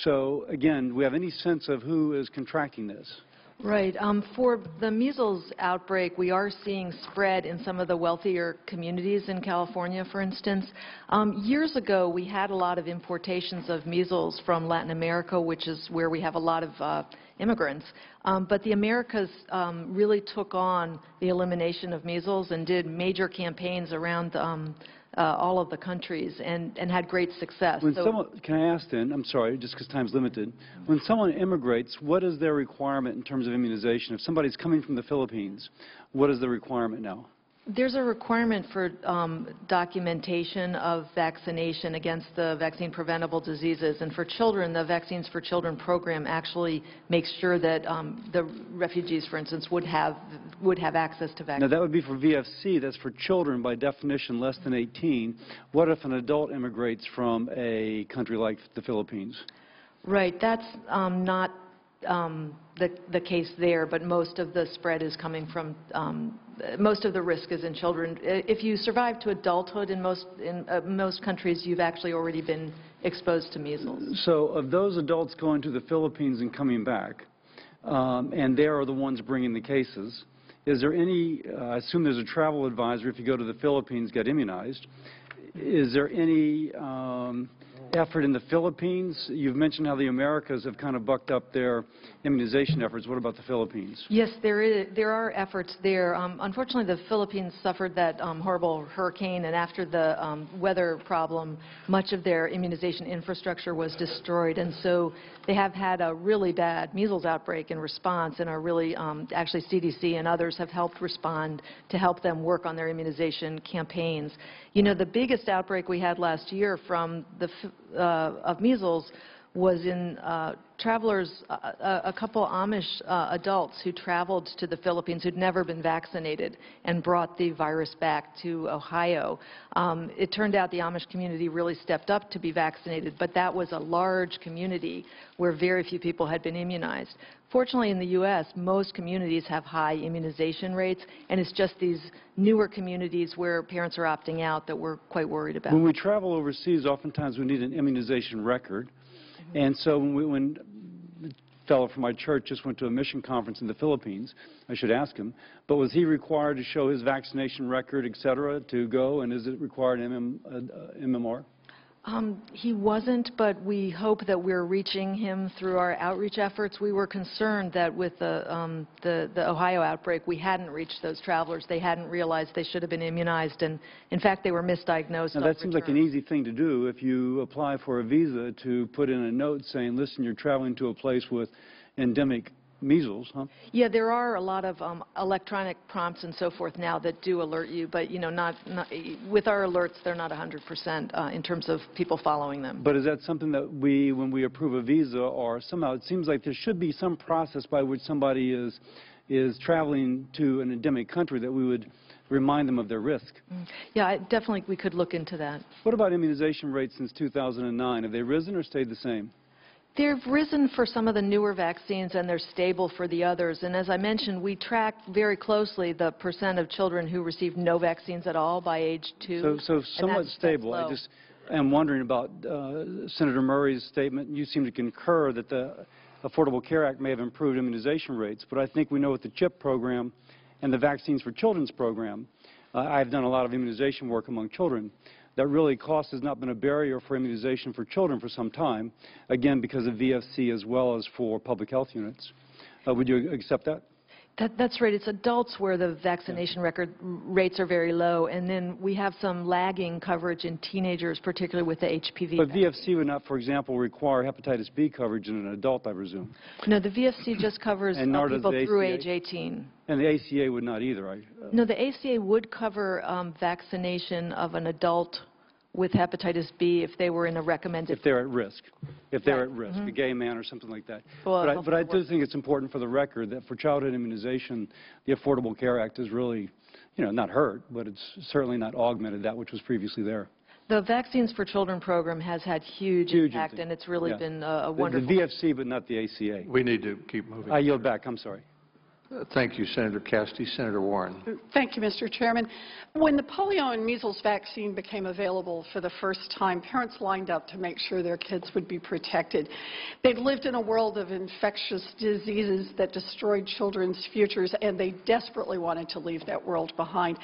S6: So, again, do we have any sense of who is contracting this?
S3: Right. For the measles outbreak, we are seeing spread in some of the wealthier communities in California, for instance. Years ago, we had a lot of importations of measles from Latin America, which is where we have a lot of immigrants. But the Americas really took on the elimination of measles and did major campaigns around all of the countries and had great success.
S6: When can I ask then, I'm sorry, just because time's limited, when someone immigrates, what is their requirement in terms of immunization? If somebody's coming from the Philippines, what is the requirement now?
S3: There's a requirement for documentation of vaccination against the vaccine-preventable diseases. And for children, the Vaccines for Children program actually makes sure that the refugees, for instance, would have access to vaccines.
S6: Now, that would be for VFC. That's for children, by definition, less than 18. What if an adult immigrates from a country like the Philippines?
S3: Right. That's not the case there, but most of the spread is coming from most of the risk is in children. If you survive to adulthood in most countries, you've actually already been exposed to measles.
S6: So of those adults going to the Philippines and coming back, and they are the ones bringing the cases, is there any, I assume there's a travel advisory if you go to the Philippines, get immunized. Is there any effort in the Philippines? You've mentioned how the Americas have kind of bucked up their immunization efforts. What about the Philippines?
S3: Yes, there are efforts there. Unfortunately, the Philippines suffered that horrible hurricane, and after the weather problem, much of their immunization infrastructure was destroyed, and so they have had a really bad measles outbreak in response, and are really, actually CDC and others have helped respond to help them work on their immunization campaigns. You know, the biggest outbreak we had last year from of measles was in travelers, a couple Amish adults who traveled to the Philippines who'd never been vaccinated and brought the virus back to Ohio. It turned out the Amish community really stepped up to be vaccinated, but that was a large community where very few people had been immunized. Fortunately, in the U.S., most communities have high immunization rates, and it's just these newer communities where parents are opting out that we're quite worried about.
S6: When we travel overseas, oftentimes we need an immunization record. And so when a fellow from my church just went to a mission conference in the Philippines, I should ask him, but was he required to show his vaccination record, et cetera, to go, and is it required MMR?
S3: He wasn't, but we hope that we're reaching him through our outreach efforts. We were concerned that with the Ohio outbreak, we hadn't reached those travelers. They hadn't realized they should have been immunized, and in fact, they were misdiagnosed.
S6: Now, that seems like an easy thing to do if you apply for a visa, to put in a note saying, listen, you're traveling to a place with endemic measles, huh?
S3: Yeah, there are a lot of electronic prompts and so forth now that do alert you, but, you know, not with our alerts, they're not 100% in terms of people following them.
S6: But is that something that we, when we approve a visa, or somehow it seems like there should be some process by which somebody is traveling to an endemic country that we would remind them of their risk?
S3: Yeah, definitely we could look into that.
S6: What about immunization rates since 2009? Have they risen or stayed the same?
S3: They've risen for some of the newer vaccines, and they're stable for the others. And as I mentioned, we track very closely the percent of children who received no vaccines at all by age 2.
S6: So somewhat stable. I just am wondering about Senator Murray's statement. You seem to concur that the Affordable Care Act may have improved immunization rates, but I think we know with the CHIP program and the Vaccines for Children's program, I've done a lot of immunization work among children, that really cost has not been a barrier for immunization for children for some time, again, because of VFC as well as for public health units. Would you accept that?
S3: That's right. It's adults where the vaccination record rates are very low, and then we have some lagging coverage in teenagers, particularly with the HPV.
S6: But VFC would not, for example, require hepatitis B coverage in an adult, I presume.
S3: No, the VFC just covers people through age 18.
S6: And the ACA would not either.
S3: No, the ACA would cover vaccination of an adult with hepatitis B if they were in a recommended...
S6: If they're at risk. If they're at risk, a gay man or something like that.
S3: Well,
S6: but I do think it's important for the record that for childhood immunization, the Affordable Care Act is really, you know, not hurt, but it's certainly not augmented that which was previously there.
S3: The Vaccines for Children program has had huge impact, and it's really been a wonderful...
S6: The VFC, but not the ACA.
S1: We need to keep moving.
S6: I yield back. I'm sorry.
S1: Thank you, Senator Cassidy. Senator Warren.
S7: Thank you, Mr. Chairman. When the polio and measles vaccine became available for the first time, parents lined up to make sure their kids would be protected. They've lived in a world of infectious diseases that destroyed children's futures, and they desperately wanted to leave that world behind.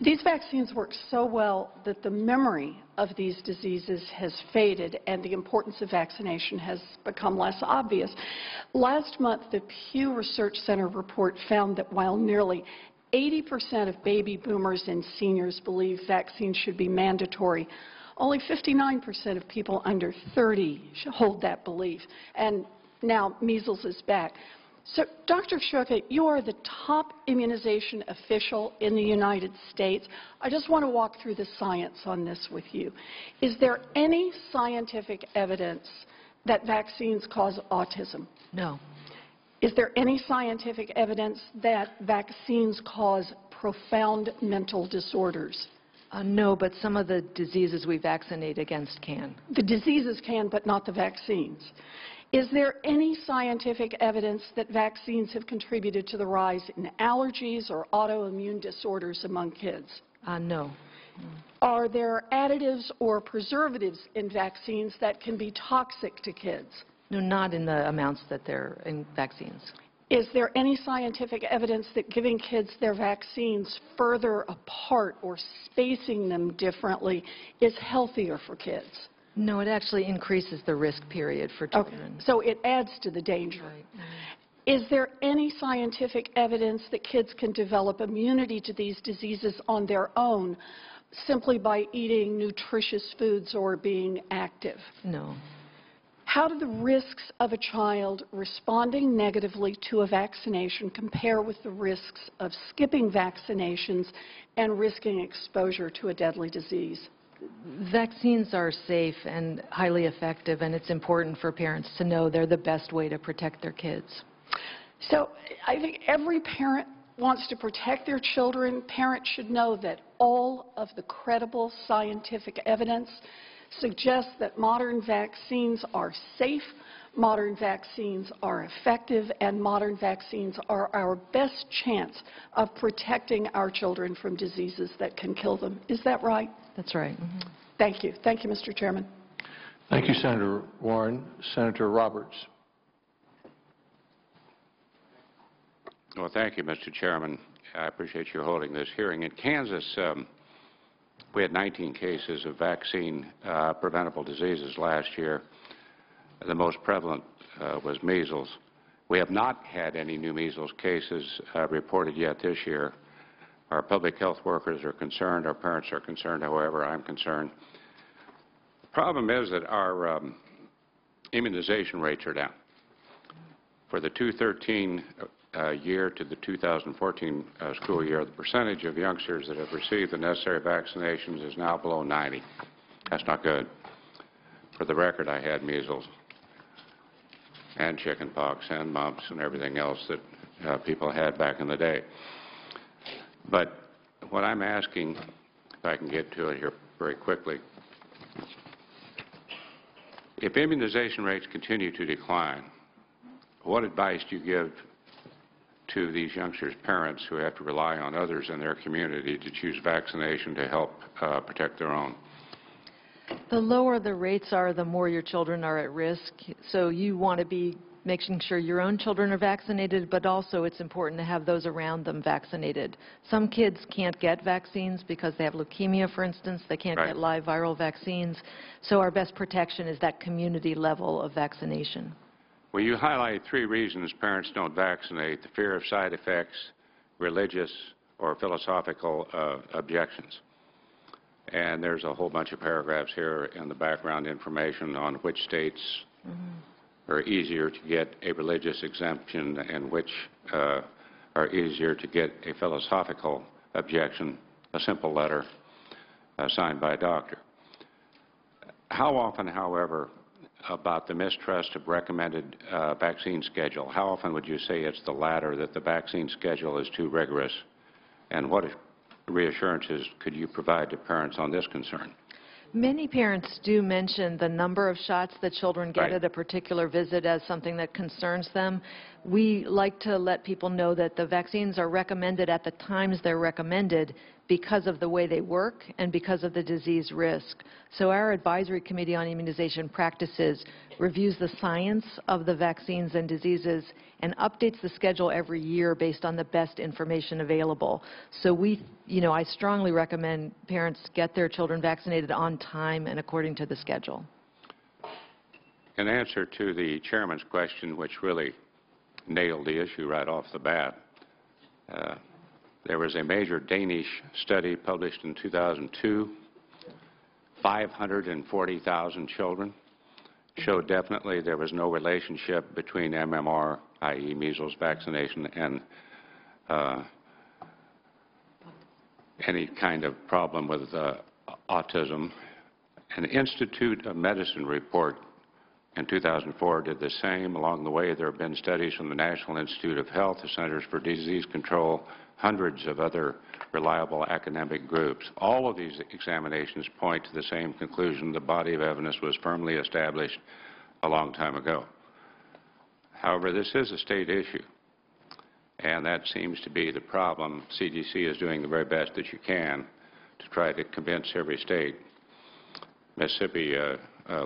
S7: These vaccines work so well that the memory of these diseases has faded, and the importance of vaccination has become less obvious. Last month, the Pew Research Center report found that while nearly 80% of baby boomers and seniors believe vaccines should be mandatory, only 59% of people under 30 hold that belief. And now measles is back. So, Dr. Schuchat, you are the top immunization official in the United States. I just want to walk through the science on this with you. Is there any scientific evidence that vaccines cause autism?
S3: No.
S7: Is there any scientific evidence that vaccines cause profound mental disorders?
S3: No, but some of the diseases we vaccinate against can.
S7: The diseases can, but not the vaccines. Is there any scientific evidence that vaccines have contributed to the rise in allergies or autoimmune disorders among kids?
S3: No.
S7: Are there additives or preservatives in vaccines that can be toxic to kids?
S3: No, not in the amounts that they're in vaccines.
S7: Is there any scientific evidence that giving kids their vaccines further apart or spacing them differently is healthier for kids?
S3: No, it actually increases the risk period for children.
S7: Okay. So it adds to the danger.
S3: Right.
S7: Is there any scientific evidence that kids can develop immunity to these diseases on their own simply by eating nutritious foods or being active?
S3: No.
S7: How do the risks of a child responding negatively to a vaccination compare with the risks of skipping vaccinations and risking exposure to a deadly disease?
S3: Vaccines are safe and highly effective, and it's important for parents to know they're the best way to protect their kids.
S7: So I think every parent wants to protect their children. Parents should know that all of the credible scientific evidence suggests that modern vaccines are safe, modern vaccines are effective, and modern vaccines are our best chance of protecting our children from diseases that can kill them. Is that right?
S3: That's right. Mm-hmm.
S7: Thank you. Thank you, Mr. Chairman.
S1: Thank you, Senator Warren. Senator Roberts.
S8: Well, thank you, Mr. Chairman. I appreciate you holding this hearing. In Kansas, we had 19 cases of vaccine-preventable diseases last year. The most prevalent was measles. We have not had any new measles cases reported yet this year. Our public health workers are concerned. Our parents are concerned. However, I'm concerned. The problem is that our immunization rates are down. For the 2013 year to the 2014 school year, the percentage of youngsters that have received the necessary vaccinations is now below 90. That's not good. For the record, I had measles and chickenpox and mumps and everything else that people had back in the day. But what I'm asking, if I can get to it here very quickly, if immunization rates continue to decline, what advice do you give to these youngsters' parents who have to rely on others in their community to choose vaccination to help protect their own?
S3: The lower the rates are, the more your children are at risk. So you want to be making sure your own children are vaccinated, but also it's important to have those around them vaccinated. Some kids can't get vaccines because they have leukemia, for instance. They can't get live viral vaccines. So our best protection is that community level of vaccination.
S8: Well, you highlight 3 reasons parents don't vaccinate: the fear of side effects, religious or philosophical objections. And there's a whole bunch of paragraphs here in the background information on which states are easier to get a religious exemption and which are easier to get a philosophical objection, a simple letter signed by a doctor. How often, however, about the mistrust of recommended vaccine schedule, how often would you say it's the latter, that the vaccine schedule is too rigorous? And what reassurances could you provide to parents on this concern?
S3: Many parents do mention the number of shots that children get at a particular visit as something that concerns them. We like to let people know that the vaccines are recommended at the times they're recommended because of the way they work and because of the disease risk. So our Advisory Committee on Immunization Practices reviews the science of the vaccines and diseases and updates the schedule every year based on the best information available. So I strongly recommend parents get their children vaccinated on time and according to the schedule.
S8: In answer to the chairman's question, which really nailed the issue right off the bat, there was a major Danish study published in 2002. 540,000 children showed definitely there was no relationship between MMR, i.e. measles vaccination, and any kind of problem with autism. An Institute of Medicine report in 2004 did the same. Along the way, there have been studies from the National Institute of Health, the Centers for Disease Control, hundreds of other reliable academic groups. All of these examinations point to the same conclusion: the body of evidence was firmly established a long time ago. However, this is a state issue, and that seems to be the problem. CDC is doing the very best that you can to try to convince every state. Mississippi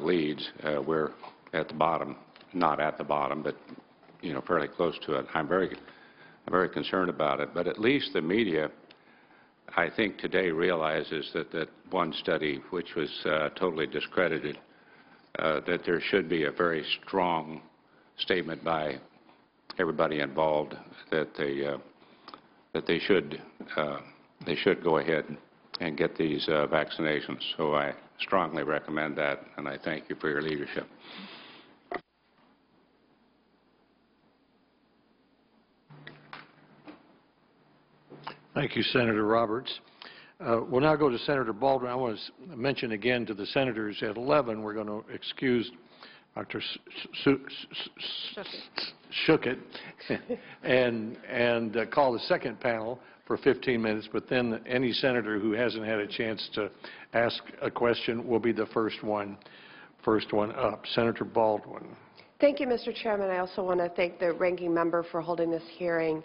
S8: leads. We're at the bottom, not at the bottom, but fairly close to it. I'm very concerned about it. But at least the media, I think today, realizes that one study, which was totally discredited that there should be a very strong statement by everybody involved that they should go ahead and get these vaccinations. So I strongly recommend that, and I thank you for your leadership.
S1: Thank you, Senator Roberts. We'll now go to Senator Baldwin. I want to mention again to the senators at 11, we're going to excuse Dr. Schuchat and call the second panel for 15 minutes, but then any senator who hasn't had a chance to ask a question will be the first one up. Senator Baldwin.
S9: Thank you, Mr. Chairman. I also want to thank the ranking member for holding this hearing.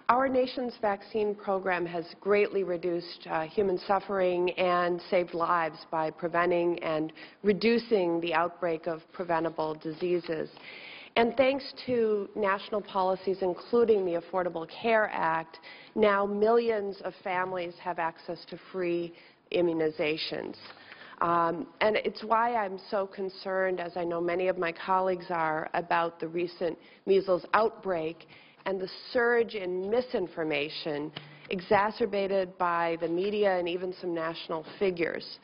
S9: Our nation's vaccine program has greatly reduced human suffering and saved lives by preventing and reducing the outbreak of preventable diseases. And thanks to national policies, including the Affordable Care Act, now millions of families have access to free immunizations. And it's why I'm so concerned, as I know many of my colleagues are, about the recent measles outbreak and the surge in misinformation exacerbated by the media and even some national figures.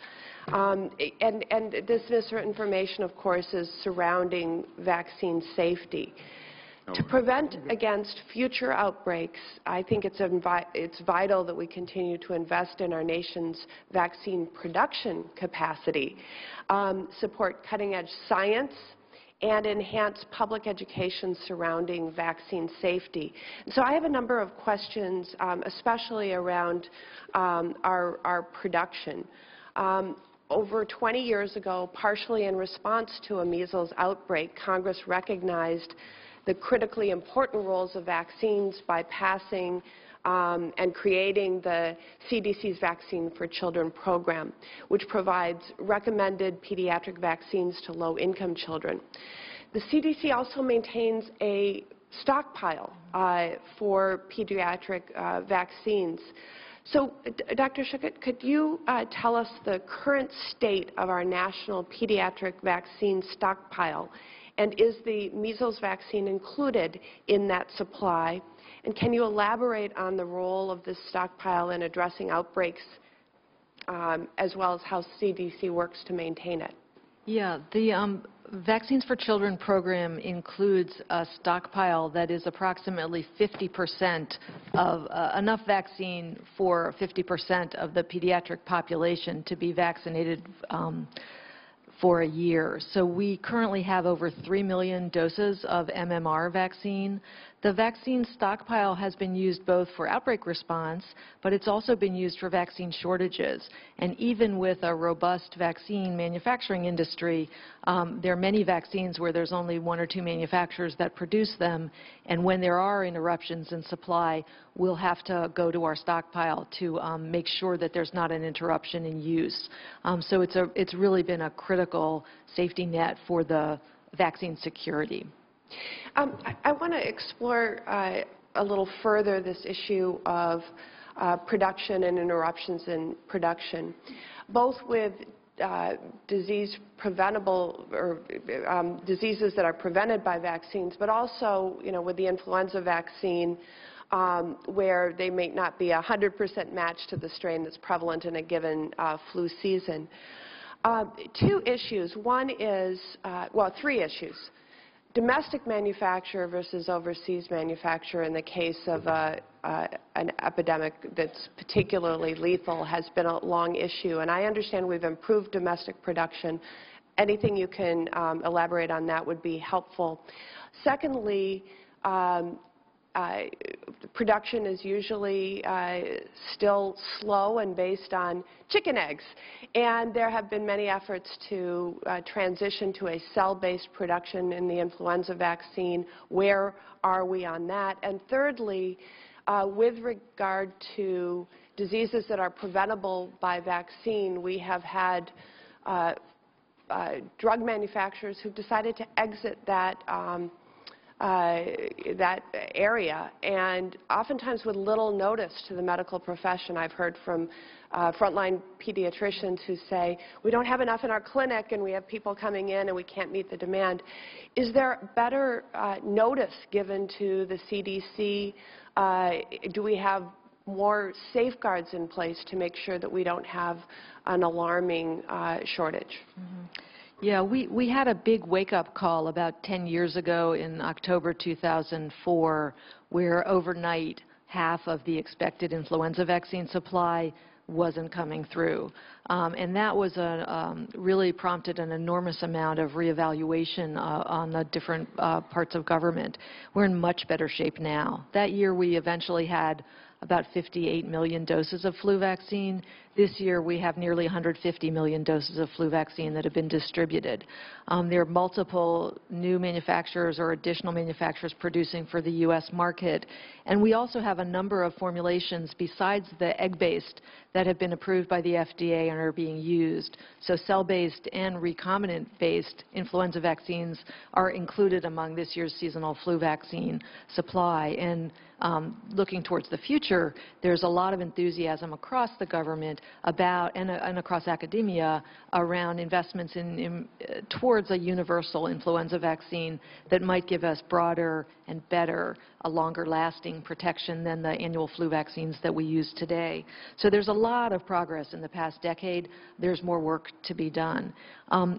S9: And this misinformation, of course, is surrounding vaccine safety. To prevent against future outbreaks, I think it's vital that we continue to invest in our nation's vaccine production capacity, support cutting-edge science, and enhance public education surrounding vaccine safety. So I have a number of questions, especially around our production. Over 20 years ago, partially in response to a measles outbreak, Congress recognized the critically important roles of vaccines by passing and creating the CDC's Vaccine for Children program, which provides recommended pediatric vaccines to low-income children. The CDC also maintains a stockpile for pediatric vaccines. So, Dr. Schuchat, could you tell us the current state of our national pediatric vaccine stockpile? And is the measles vaccine included in that supply? And can you elaborate on the role of this stockpile in addressing outbreaks, as well as how CDC works to maintain it?
S3: Yeah, the Vaccines for Children program includes a stockpile that is approximately 50% of enough vaccine for 50% of the pediatric population to be vaccinated for a year. So we currently have over 3 million doses of MMR vaccine. The vaccine stockpile has been used both for outbreak response, but it's also been used for vaccine shortages. And even with a robust vaccine manufacturing industry, there are many vaccines where there's only 1 or 2 manufacturers that produce them, and when there are interruptions in supply, we'll have to go to our stockpile to make sure that there's not an interruption in use. So it's really been a critical safety net for the vaccine security.
S9: I want to explore a little further this issue of production and interruptions in production, both with disease preventable or diseases that are prevented by vaccines, but also, with the influenza vaccine, where they may not be 100% matched to the strain that's prevalent in a given flu season. 2 issues. One is, well, 3 issues. Domestic manufacturer versus overseas manufacturer in the case of an epidemic that's particularly lethal has been a long issue, and I understand we've improved domestic production. Anything you can elaborate on that would be helpful. Secondly, production is usually still slow and based on chicken eggs, and there have been many efforts to transition to a cell-based production in the influenza vaccine. Where are we on that? And thirdly, with regard to diseases that are preventable by vaccine, we have had drug manufacturers who've decided to exit that that area, and oftentimes with little notice to the medical profession. I've heard from frontline pediatricians who say, we don't have enough in our clinic and we have people coming in and we can't meet the demand. Is there better notice given to the CDC? Do we have more safeguards in place to make sure that we don't have an alarming shortage?
S3: Mm-hmm. Yeah, we had a big wake-up call about 10 years ago in October 2004, where overnight half of the expected influenza vaccine supply wasn't coming through. And that was really prompted an enormous amount of reevaluation on the different parts of government. We're in much better shape now. That year we eventually had about 58 million doses of flu vaccine. This year we have nearly 150 million doses of flu vaccine that have been distributed. There are multiple new manufacturers or additional manufacturers producing for the U.S. market. And we also have a number of formulations besides the egg-based that have been approved by the FDA and are being used. So cell-based and recombinant-based influenza vaccines are included among this year's seasonal flu vaccine supply. And looking towards the future, there's a lot of enthusiasm across the government about, and across academia, around investments towards a universal influenza vaccine that might give us broader and better, a longer-lasting protection than the annual flu vaccines that we use today. So there's a lot of progress in the past decade. There's more work to be done.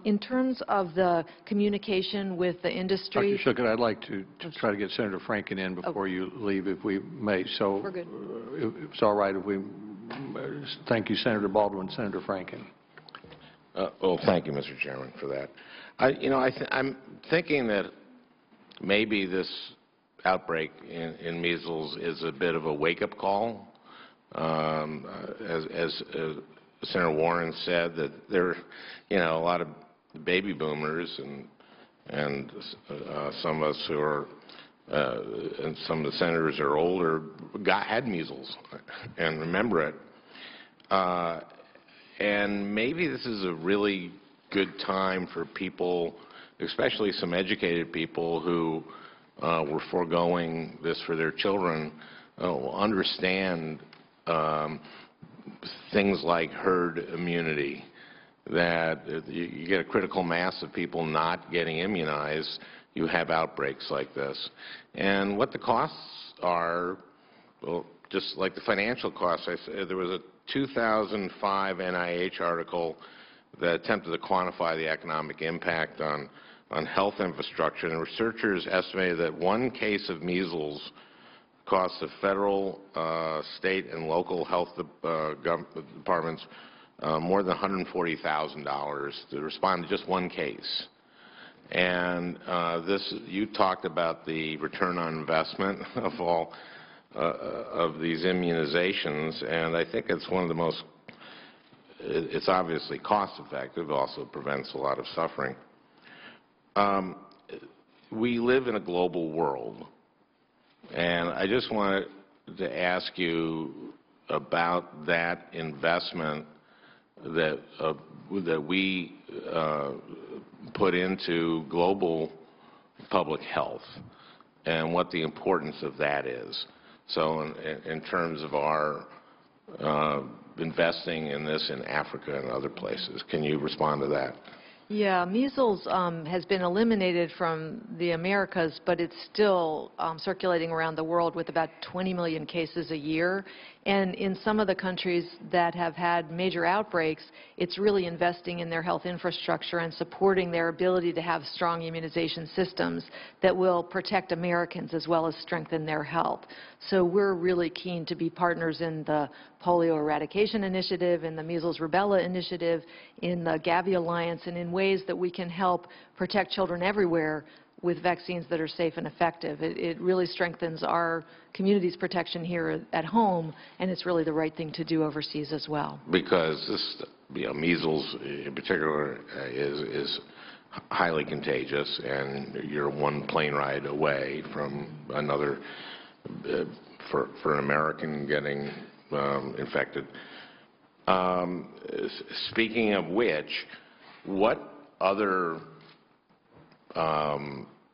S3: In terms of the communication with the industry...
S1: Dr. Schuchat, I'd like to try to get Senator Franken in before you leave, if we may. So
S3: we're good.
S1: If it's all right if we thank you, Senator Baldwin. Senator Franken.
S10: Well, thank you, Mr. Chairman, for that. I'm thinking that maybe this outbreak in measles is a bit of a wake-up call. As Senator Warren said, that there are, a lot of baby boomers and some of us who are, and some of the senators are older, had measles and remember it. And maybe this is a really good time for people, especially some educated people who were foregoing this for their children, understand things like herd immunity, that you get a critical mass of people not getting immunized, you have outbreaks like this. And what the costs are, well, just like the financial costs, there was a 2005 NIH article that attempted to quantify the economic impact on health infrastructure, and researchers estimated that one case of measles costs the federal, state, and local health departments more than $140,000 to respond to just one case. And you talked about the return on investment of all of these immunizations, and I think it's one of the most, it's obviously cost effective, also prevents a lot of suffering. We live in a global world, and I just wanted to ask you about that investment that we put into global public health and what the importance of that is. So in terms of our investing in this in Africa and other places, can you respond to that?
S3: Yeah, measles has been eliminated from the Americas, but it's still circulating around the world with about 20 million cases a year. And in some of the countries that have had major outbreaks, it's really investing in their health infrastructure and supporting their ability to have strong immunization systems that will protect Americans as well as strengthen their health. So we're really keen to be partners in the Polio Eradication Initiative, in the Measles Rubella Initiative, in the Gavi Alliance, and in ways that we can help protect children everywhere with vaccines that are safe and effective. It really strengthens our community's protection here at home, and it's really the right thing to do overseas as well.
S10: Because this, measles in particular is highly contagious, and you're one plane ride away from another, for an American getting infected. Speaking of which, what other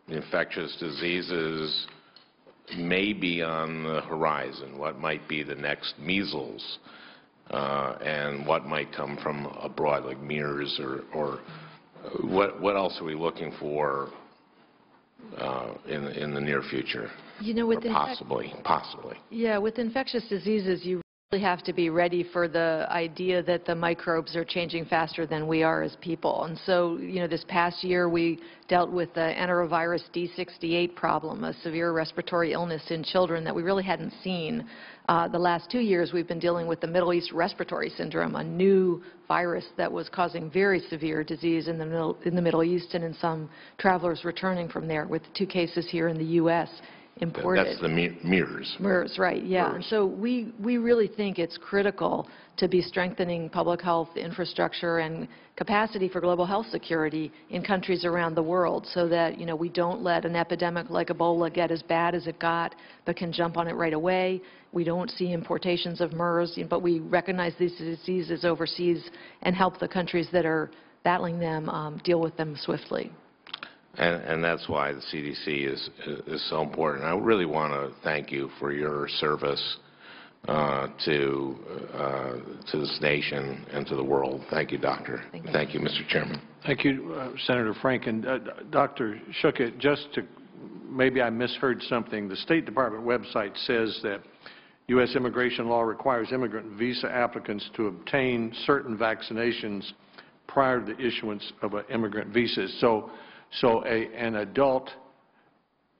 S10: infectious diseases may be on the horizon, what might be the next measles, and what might come from abroad, like MERS, or what else are we looking for in the near future?
S3: You know, with
S10: possibly.
S3: Yeah, with infectious diseases, you really have to be ready for the idea that the microbes are changing faster than we are as people. And so, you know, this past year we dealt with the enterovirus D68 problem, a severe respiratory illness in children that we really hadn't seen. The last 2 years we've been dealing with the Middle East respiratory syndrome, a new virus that was causing very severe disease in the Middle East and in some travelers returning from there, with 2 cases here in the U.S. imported.
S10: That's the MERS.
S3: MERS, right, yeah.
S10: MERS.
S3: So we really think it's critical to be strengthening public health infrastructure and capacity for global health security in countries around the world, so that, you know, we don't let an epidemic like Ebola get as bad as it got, but can jump on it right away. We don't see importations of MERS, but we recognize these diseases overseas and help the countries that are battling them deal with them swiftly.
S10: And that's why the CDC is so important. I really want to thank you for your service to this nation and to the world. Thank you, Doctor. Thank you, Mr. Chairman.
S1: Thank you, Senator Frank. And Dr. Schuchat, just to, maybe I misheard something. The State Department website says that U.S. immigration law requires immigrant visa applicants to obtain certain vaccinations prior to the issuance of an immigrant visa. So an adult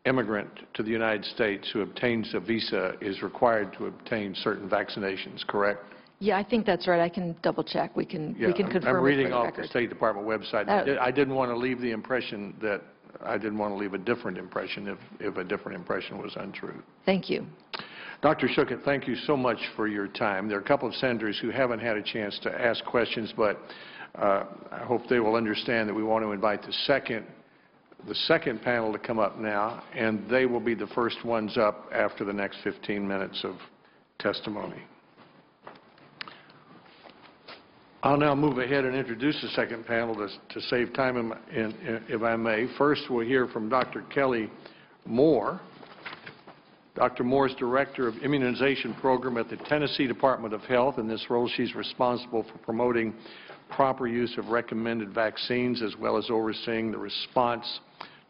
S1: immigrant to the United States who obtains a visa is required to obtain certain vaccinations, correct?
S3: Yeah, I think that's right. I can double check. We can confirm.
S1: I'm reading off
S3: the
S1: the State Department website. I didn't want to leave the impression that I didn't want to leave a different impression if a different impression was untrue.
S3: Thank you.
S1: Dr. Schuchat, thank you so much for your time. There are a couple of senators who haven't had a chance to ask questions, but I hope they will understand that we want to invite the second panel to come up now, and they will be the first ones up after the next 15 minutes of testimony. I'll now move ahead and introduce the second panel to save time, if I may. First, we'll hear from Dr. Kelly Moore. Dr. Moore is Director of Immunization Program at the Tennessee Department of Health. In this role, she's responsible for promoting proper use of recommended vaccines, as well as overseeing the response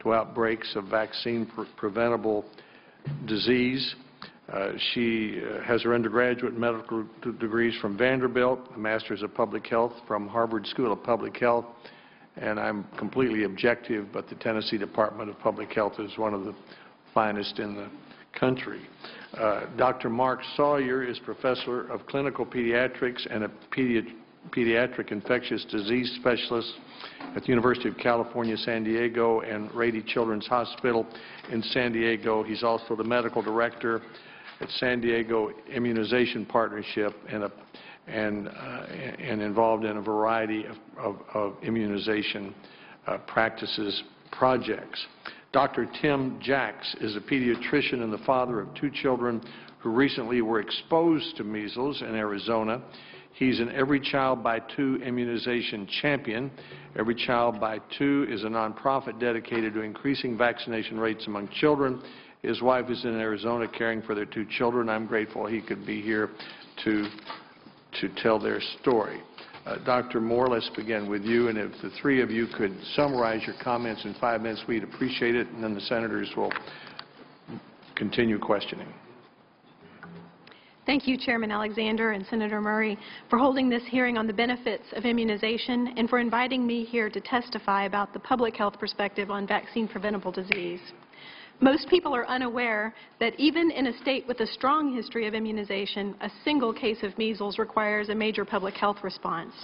S1: to outbreaks of vaccine-preventable disease. She has her undergraduate medical degrees from Vanderbilt, a Master's of Public Health from Harvard School of Public Health, and I'm completely objective, but the Tennessee Department of Public Health is one of the finest in the country. Dr. Mark Sawyer is Professor of Clinical Pediatrics and a Pediatric Infectious Disease Specialist at the University of California, San Diego, and Rady Children's Hospital in San Diego. He's also the Medical Director at San Diego Immunization Partnership and involved in a variety of immunization practices projects. Dr. Tim Jacks is a pediatrician and the father of 2 children who recently were exposed to measles in Arizona. He's an Every Child by 2 immunization champion. Every Child by 2 is a nonprofit dedicated to increasing vaccination rates among children. His wife is in Arizona caring for their 2 children. I'm grateful he could be here to tell their story. Dr. Moore, let's begin with you, and if the 3 of you could summarize your comments in 5 minutes, we'd appreciate it, and then the senators will continue questioning.
S11: Thank you, Chairman Alexander and Senator Murray, for holding this hearing on the benefits of immunization and for inviting me here to testify about the public health perspective on vaccine-preventable disease. Most people are unaware that even in a state with a strong history of immunization, a single case of measles requires a major public health response.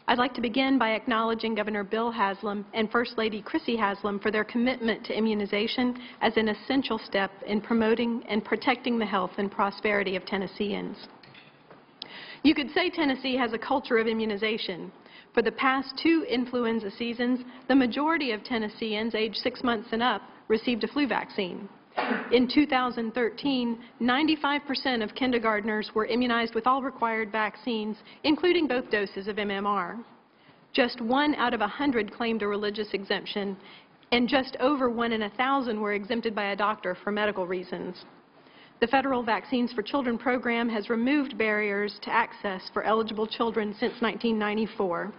S11: I'd like to begin by acknowledging Governor Bill Haslam and First Lady Chrissy Haslam for their commitment to immunization as an essential step in promoting and protecting the health and prosperity of Tennesseans. You could say Tennessee has a culture of immunization. For the past 2 influenza seasons, the majority of Tennesseans aged 6 months and up received a flu vaccine. In 2013, 95% of kindergartners were immunized with all required vaccines, including both doses of MMR. Just 1 out of 100 claimed a religious exemption, and just over 1 in 1,000 were exempted by a doctor for medical reasons. The Federal Vaccines for Children program has removed barriers to access for eligible children since 1994.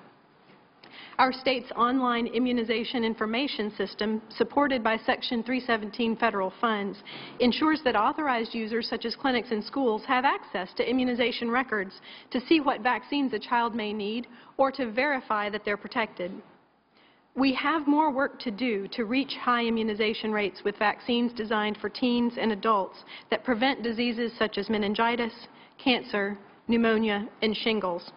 S11: Our state's online immunization information system, supported by Section 317 federal funds, ensures that authorized users such as clinics and schools have access to immunization records to see what vaccines a child may need or to verify that they're protected. We have more work to do to reach high immunization rates with vaccines designed for teens and adults that prevent diseases such as meningitis, cancer, pneumonia, and shingles.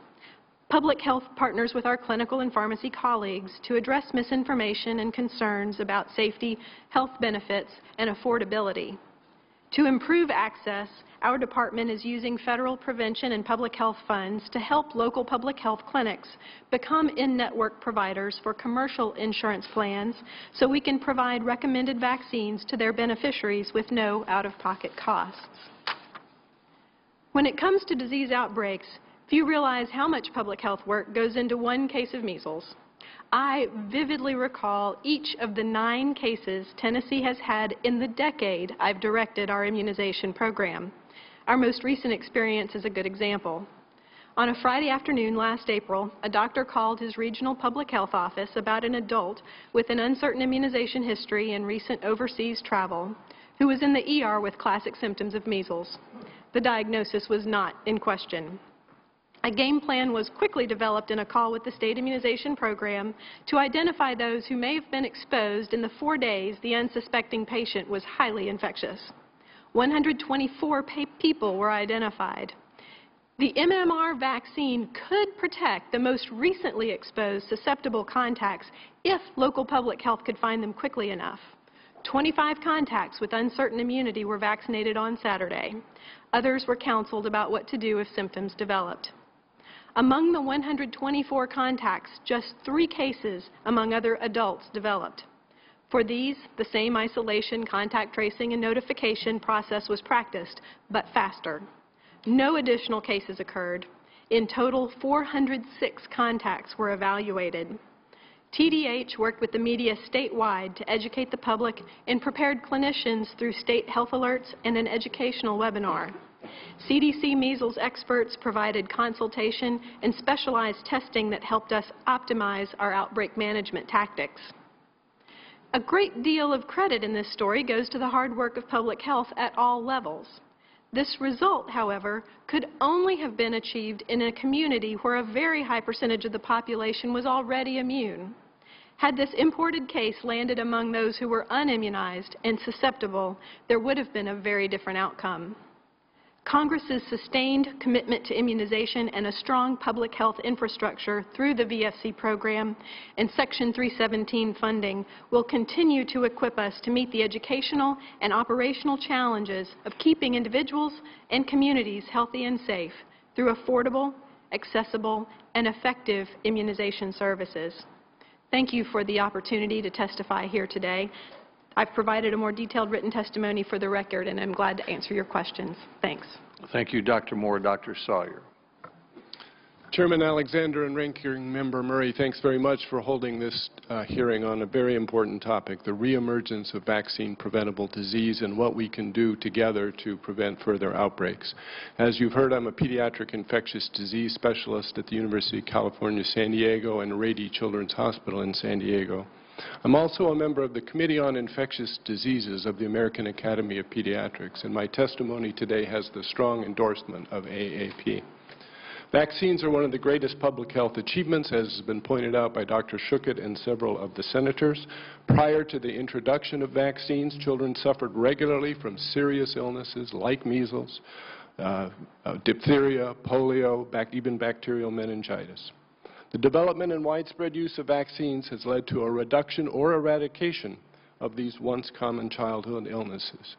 S11: Public health partners with our clinical and pharmacy colleagues to address misinformation and concerns about safety, health benefits, and affordability. To improve access, our department is using federal prevention and public health funds to help local public health clinics become in-network providers for commercial insurance plans so we can provide recommended vaccines to their beneficiaries with no out-of-pocket costs. When it comes to disease outbreaks, few realize how much public health work goes into one case of measles. I vividly recall each of the 9 cases Tennessee has had in the decade I've directed our immunization program. Our most recent experience is a good example. On a Friday afternoon last April, a doctor called his regional public health office about an adult with an uncertain immunization history and recent overseas travel who was in the ER with classic symptoms of measles. The diagnosis was not in question. A game plan was quickly developed in a call with the state immunization program to identify those who may have been exposed in the 4 days the unsuspecting patient was highly infectious. 124 people were identified. The MMR vaccine could protect the most recently exposed susceptible contacts if local public health could find them quickly enough. 25 contacts with uncertain immunity were vaccinated on Saturday. Others were counseled about what to do if symptoms developed. Among the 124 contacts, just 3 cases among other adults developed. For these, the same isolation, contact tracing, and notification process was practiced, but faster. No additional cases occurred. In total, 406 contacts were evaluated. TDH worked with the media statewide to educate the public and prepared clinicians through state health alerts and an educational webinar. CDC measles experts provided consultation and specialized testing that helped us optimize our outbreak management tactics. A great deal of credit in this story goes to the hard work of public health at all levels. This result, however, could only have been achieved in a community where a very high percentage of the population was already immune. Had this imported case landed among those who were unimmunized and susceptible, there would have been a very different outcome. Congress's sustained commitment to immunization and a strong public health infrastructure through the VFC program and Section 317 funding will continue to equip us to meet the educational and operational challenges of keeping individuals and communities healthy and safe through affordable, accessible, and effective immunization services. Thank you for the opportunity to testify here today. I've provided a more detailed written testimony for the record, and I'm glad to answer your questions. Thanks.
S1: Thank you, Dr. Moore. Dr. Sawyer.
S12: Chairman Alexander and Ranking Member Murray, thanks very much for holding this hearing on a very important topic, the reemergence of vaccine-preventable disease and what we can do together to prevent further outbreaks. As you've heard, I'm a pediatric infectious disease specialist at the University of California, San Diego, and Rady Children's Hospital in San Diego. I'm also a member of the Committee on Infectious Diseases of the American Academy of Pediatrics, and my testimony today has the strong endorsement of AAP. Vaccines are one of the greatest public health achievements, as has been pointed out by Dr. Schuchat and several of the senators. Prior to the introduction of vaccines, children suffered regularly from serious illnesses like measles, diphtheria, polio, even bacterial meningitis. The development and widespread use of vaccines has led to a reduction or eradication of these once common childhood illnesses.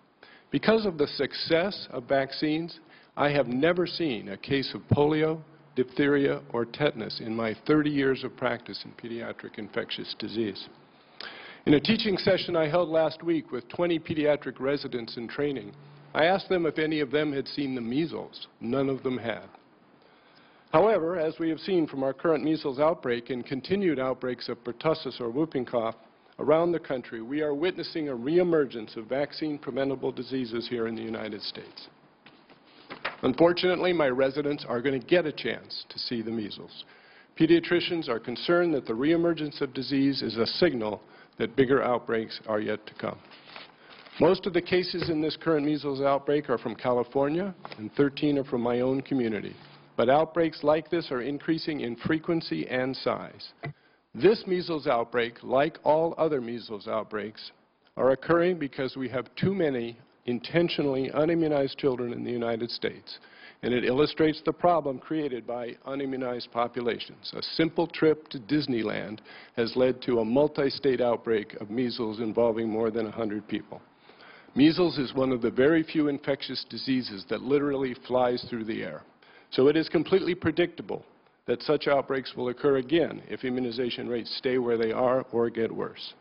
S12: Because of the success of vaccines, I have never seen a case of polio, diphtheria, or tetanus in my 30 years of practice in pediatric infectious disease. In a teaching session I held last week with 20 pediatric residents in training, I asked them if any of them had seen the measles. None of them had. However, as we have seen from our current measles outbreak and continued outbreaks of pertussis or whooping cough, around the country, we are witnessing a reemergence of vaccine-preventable diseases here in the United States. Unfortunately, my residents are going to get a chance to see the measles. Pediatricians are concerned that the reemergence of disease is a signal that bigger outbreaks are yet to come. Most of the cases in this current measles outbreak are from California, and 13 are from my own community. But outbreaks like this are increasing in frequency and size. This measles outbreak, like all other measles outbreaks, are occurring because we have too many intentionally unimmunized children in the United States. And it illustrates the problem created by unimmunized populations. A simple trip to Disneyland has led to a multi-state outbreak of measles involving more than 100 people. Measles is one of the very few infectious diseases that literally flies through the air. So it is completely predictable that such outbreaks will occur again if immunization rates stay where they are or get worse.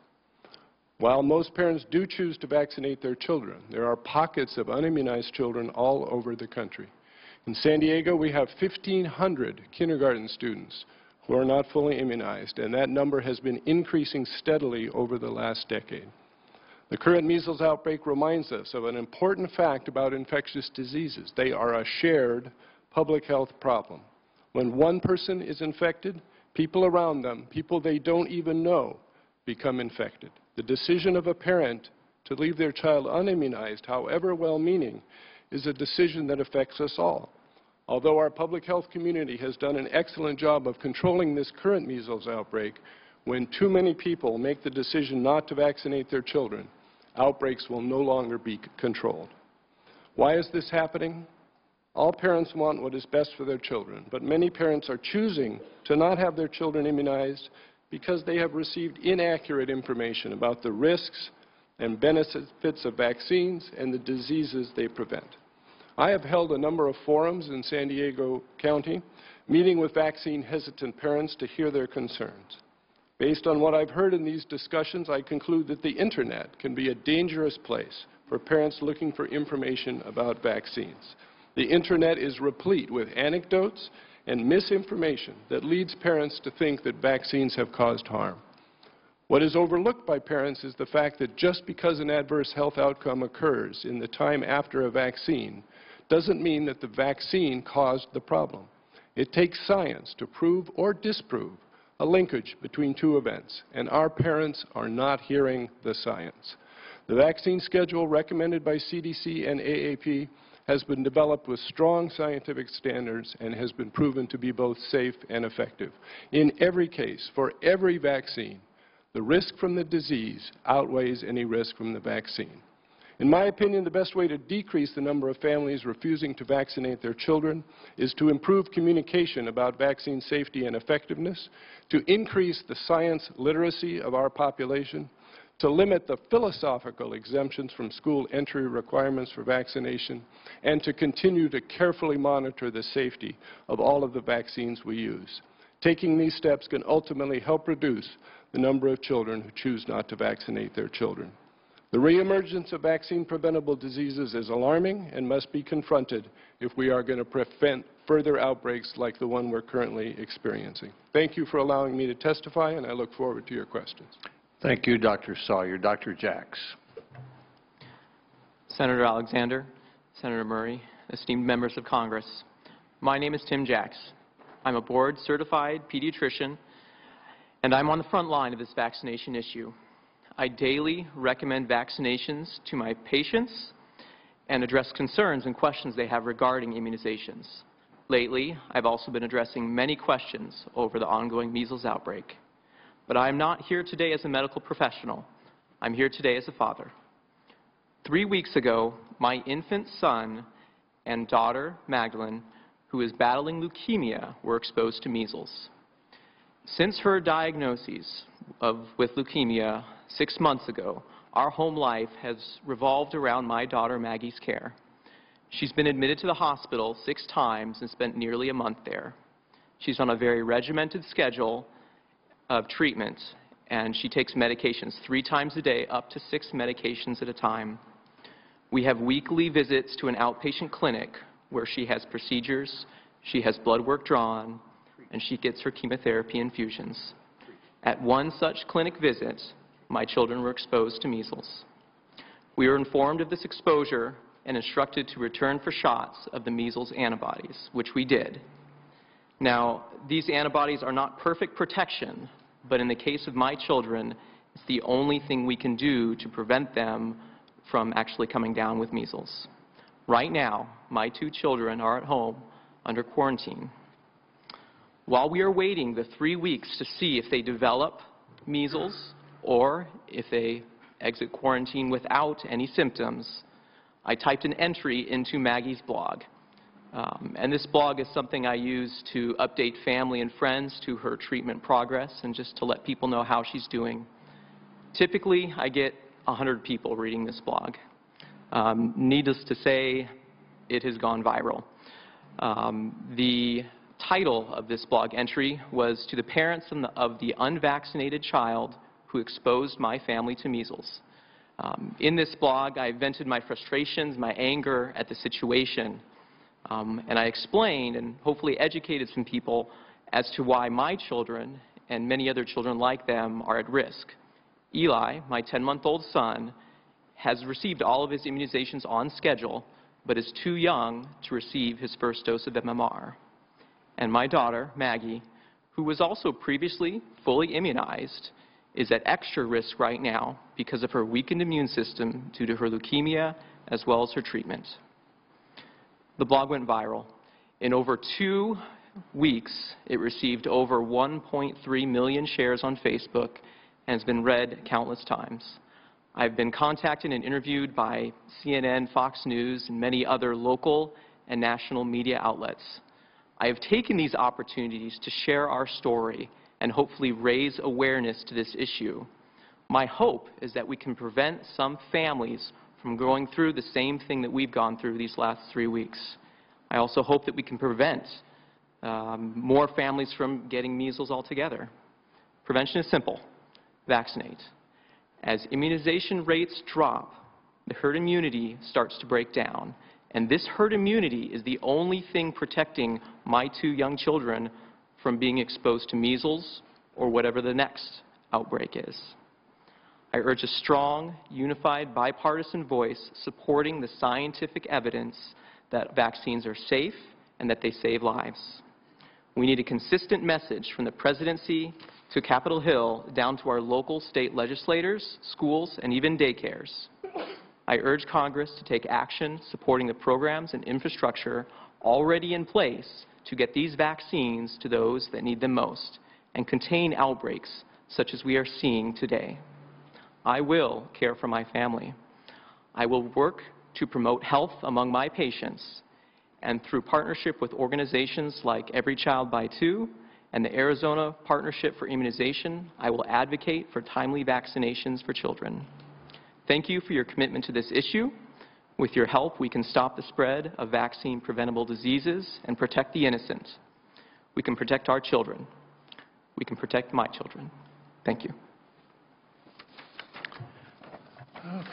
S12: While most parents do choose to vaccinate their children, there are pockets of unimmunized children all over the country. In San Diego, we have 1,500 kindergarten students who are not fully immunized, and that number has been increasing steadily over the last decade. The current measles outbreak reminds us of an important fact about infectious diseases. They are a shared public health problem. When one person is infected, people around them, people they don't even know, become infected. The decision of a parent to leave their child unimmunized, however well-meaning, is a decision that affects us all. Although our public health community has done an excellent job of controlling this current measles outbreak, when too many people make the decision not to vaccinate their children, outbreaks will no longer be controlled. Why is this happening? All parents want what is best for their children, but many parents are choosing to not have their children immunized because they have received inaccurate information about the risks and benefits of vaccines and the diseases they prevent. I have held a number of forums in San Diego County, meeting with vaccine-hesitant parents to hear their concerns. Based on what I've heard in these discussions, I conclude that the Internet can be a dangerous place for parents looking for information about vaccines. The Internet is replete with anecdotes and misinformation that leads parents to think that vaccines have caused harm. What is overlooked by parents is the fact that just because an adverse health outcome occurs in the time after a vaccine doesn't mean that the vaccine caused the problem. It takes science to prove or disprove a linkage between two events, and our parents are not hearing the science. The vaccine schedule recommended by CDC and AAP has been developed with strong scientific standards and has been proven to be both safe and effective. In every case, for every vaccine, the risk from the disease outweighs any risk from the vaccine. In my opinion, the best way to decrease the number of families refusing to vaccinate their children is to improve communication about vaccine safety and effectiveness, to increase the science literacy of our population, to limit the philosophical exemptions from school entry requirements for vaccination, and to continue to carefully monitor the safety of all of the vaccines we use. Taking these steps can ultimately help reduce the number of children who choose not to vaccinate their children. The reemergence of vaccine-preventable diseases is alarming and must be confronted if we are going to prevent further outbreaks like the one we're currently experiencing. Thank you for allowing me to testify, and I look forward to your questions.
S1: Thank you, Dr. Sawyer. Dr. Jacks.
S13: Senator Alexander, Senator Murray, esteemed members of Congress, my name is Tim Jacks. I'm a board-certified pediatrician, and I'm on the front line of this vaccination issue. I daily recommend vaccinations to my patients and address concerns and questions they have regarding immunizations. Lately, I've also been addressing many questions over the ongoing measles outbreak. But I'm not here today as a medical professional. I'm here today as a father. 3 weeks ago, my infant son and daughter, Magdalene, who is battling leukemia, were exposed to measles. Since her diagnosis with leukemia 6 months ago, our home life has revolved around my daughter Maggie's care. She's been admitted to the hospital 6 times and spent nearly a month there. She's on a very regimented schedule of treatment, and she takes medications 3 times a day, up to 6 medications at a time. We have weekly visits to an outpatient clinic where she has procedures, she has blood work drawn, and she gets her chemotherapy infusions. At one such clinic visit, my children were exposed to measles. We were informed of this exposure and instructed to return for shots of the measles antibodies, which we did. Now, these antibodies are not perfect protection, but in the case of my children, it's the only thing we can do to prevent them from actually coming down with measles. Right now, my 2 children are at home under quarantine. While we are waiting the 3 weeks to see if they develop measles or if they exit quarantine without any symptoms, I typed an entry into Maggie's blog. And this blog is something I use to update family and friends to her treatment progress and just to let people know how she's doing. Typically, I get 100 people reading this blog. Needless to say, it has gone viral. The title of this blog entry was "To the parents of the unvaccinated child who exposed my family to measles." In this blog, I vented my frustrations, my anger at the situation, and I explained and hopefully educated some people as to why my children and many other children like them are at risk. Eli, my 10-month-old son, has received all of his immunizations on schedule, but is too young to receive his first dose of MMR. And my daughter, Maggie, who was also previously fully immunized, is at extra risk right now because of her weakened immune system due to her leukemia as well as her treatment. The blog went viral. In over 2 weeks, it received over 1.3 million shares on Facebook and has been read countless times. I've been contacted and interviewed by CNN, Fox News, and many other local and national media outlets. I have taken these opportunities to share our story and hopefully raise awareness to this issue. My hope is that we can prevent some families from going through the same thing that we've gone through these last 3 weeks. I also hope that we can prevent more families from getting measles altogether. Prevention is simple. Vaccinate. As immunization rates drop, the herd immunity starts to break down. And this herd immunity is the only thing protecting my 2 young children from being exposed to measles or whatever the next outbreak is. I urge a strong, unified, bipartisan voice supporting the scientific evidence that vaccines are safe and that they save lives. We need a consistent message from the presidency to Capitol Hill down to our local state legislators, schools, and even daycares. I urge Congress to take action supporting the programs and infrastructure already in place to get these vaccines to those that need them most and contain outbreaks such as we are seeing today. I will care for my family. I will work to promote health among my patients, and through partnership with organizations like Every Child by 2 and the Arizona Partnership for Immunization, I will advocate for timely vaccinations for children. Thank you for your commitment to this issue. With your help, we can stop the spread of vaccine-preventable diseases and protect the innocent. We can protect our children. We can protect my children. Thank you.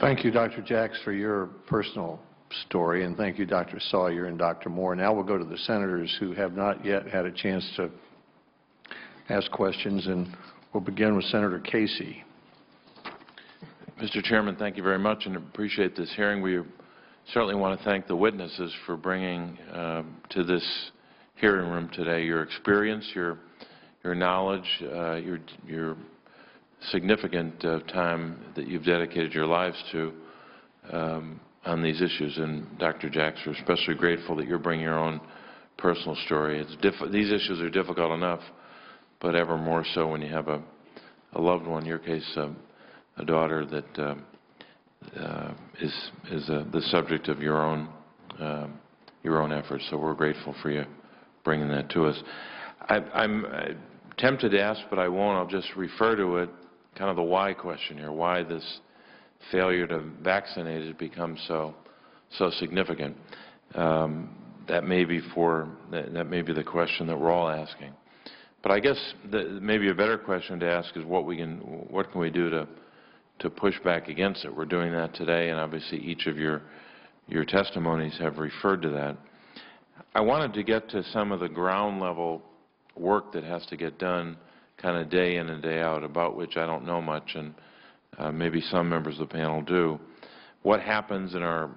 S1: Thank you, Dr. Jacks, for your personal story, and thank you, Dr. Sawyer and Dr. Moore. Now we'll go to the senators who have not yet had a chance to ask questions, and we'll begin with Senator Casey.
S14: Mr. Chairman, thank you very much and appreciate this hearing. We certainly want to thank the witnesses for bringing to this hearing room today your experience, your knowledge, your significant time that you've dedicated your lives to on these issues. And Dr. Jacks, we're especially grateful that you're bringing your own personal story. These issues are difficult enough, but ever more so when you have a loved one, in your case, a daughter that is the subject of your own efforts. So we're grateful for you bringing that to us. I'm tempted to ask, but I won't. I'll just refer to it, kind of the why question here, why this failure to vaccinate has become so significant. That may be the question that we're all asking. But I guess maybe a better question to ask is what can we do to push back against it. We're doing that today, and obviously each of your testimonies have referred to that. I wanted to get to some of the ground level work that has to get done kind of day in and day out, about which I don't know much, and maybe some members of the panel do. What happens in our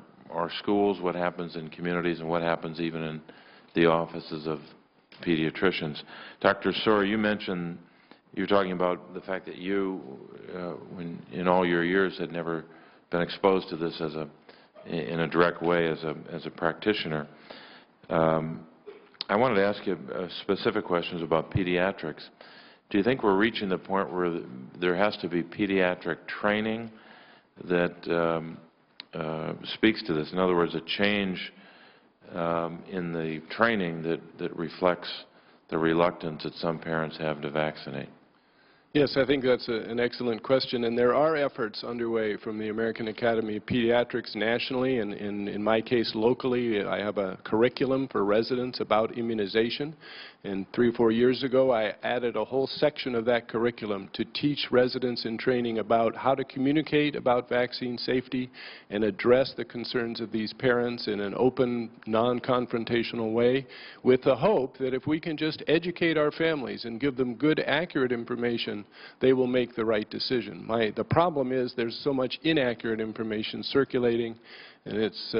S14: schools, what happens in communities, and what happens even in the offices of pediatricians. Dr. Sor, you mentioned, you were talking about the fact that you, when in all your years, had never been exposed to this in a direct way as a practitioner. I wanted to ask you specific questions about pediatrics. Do you think we're reaching the point where there has to be pediatric training that speaks to this? In other words, a change in the training that reflects the reluctance that some parents have to vaccinate?
S12: Yes, I think that's an excellent question, and there are efforts underway from the American Academy of Pediatrics nationally, and in my case locally. I have a curriculum for residents about immunization, and 3 or 4 years ago I added a whole section of that curriculum to teach residents in training about how to communicate about vaccine safety and address the concerns of these parents in an open, non-confrontational way, with the hope that if we can just educate our families and give them good, accurate information, they will make the right decision. The problem is there's so much inaccurate information circulating, and it's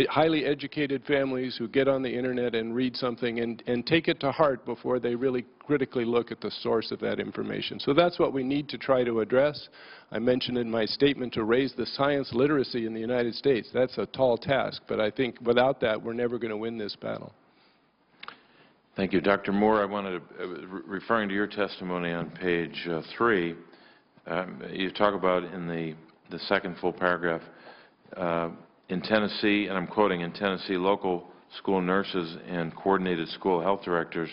S12: highly educated families who get on the internet and read something and take it to heart before they really critically look at the source of that information. So that's what we need to try to address. I mentioned in my statement to raise the science literacy in the United States. That's a tall task, but I think without that we're never going to win this battle.
S14: Thank you. Dr. Moore, I wanted to, referring to your testimony on page 3, you talk about in the second full paragraph, in Tennessee, and I'm quoting, in Tennessee, local school nurses and coordinated school health directors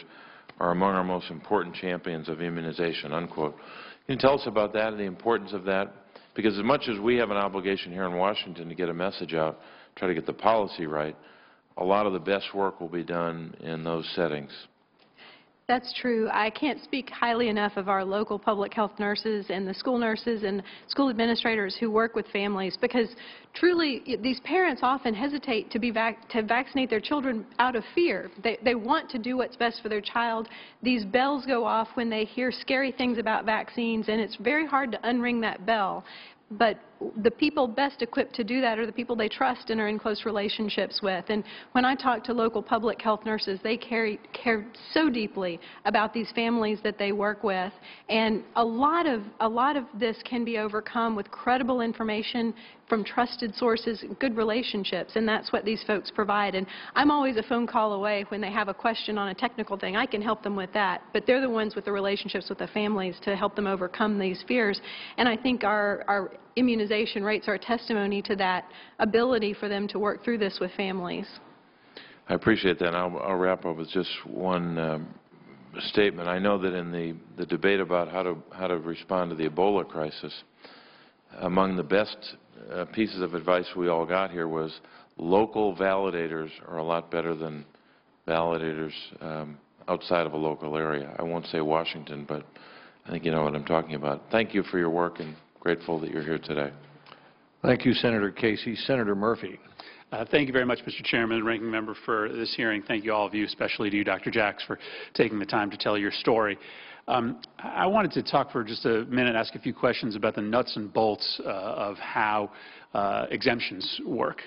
S14: are among our most important champions of immunization, unquote. Can you tell us about that and the importance of that? Because as much as we have an obligation here in Washington to get a message out, try to get the policy right, a lot of the best work will be done in those settings.
S11: That's true. I can't speak highly enough of our local public health nurses and the school nurses and school administrators who work with families, because truly these parents often hesitate to vaccinate their children out of fear. They want to do what's best for their child. These bells go off when they hear scary things about vaccines, and it's very hard to unring that bell. But the people best equipped to do that are the people they trust and are in close relationships with. And when I talk to local public health nurses, they care so deeply about these families that they work with. And a lot of this can be overcome with credible information from trusted sources, good relationships, and that's what these folks provide. And I'm always a phone call away when they have a question on a technical thing. I can help them with that, but they're the ones with the relationships with the families to help them overcome these fears. And I think our immunization rates are a testimony to that ability for them to work through this with families.
S14: I appreciate that. I'll wrap up with just one statement. I know that in the debate about how to respond to the Ebola crisis, among the best pieces of advice we all got here was local validators are a lot better than validators outside of a local area. I won't say Washington, but I think you know what I'm talking about. Thank you for your work, and grateful that you're here today.
S1: Thank you, Senator Casey. Senator Murphy.
S15: Thank you very much, Mr. Chairman and Ranking Member, for this hearing. Thank you, all of you, especially to you, Dr. Jacks, for taking the time to tell your story. I wanted to talk for just a minute, ask a few questions about the nuts and bolts of how exemptions work,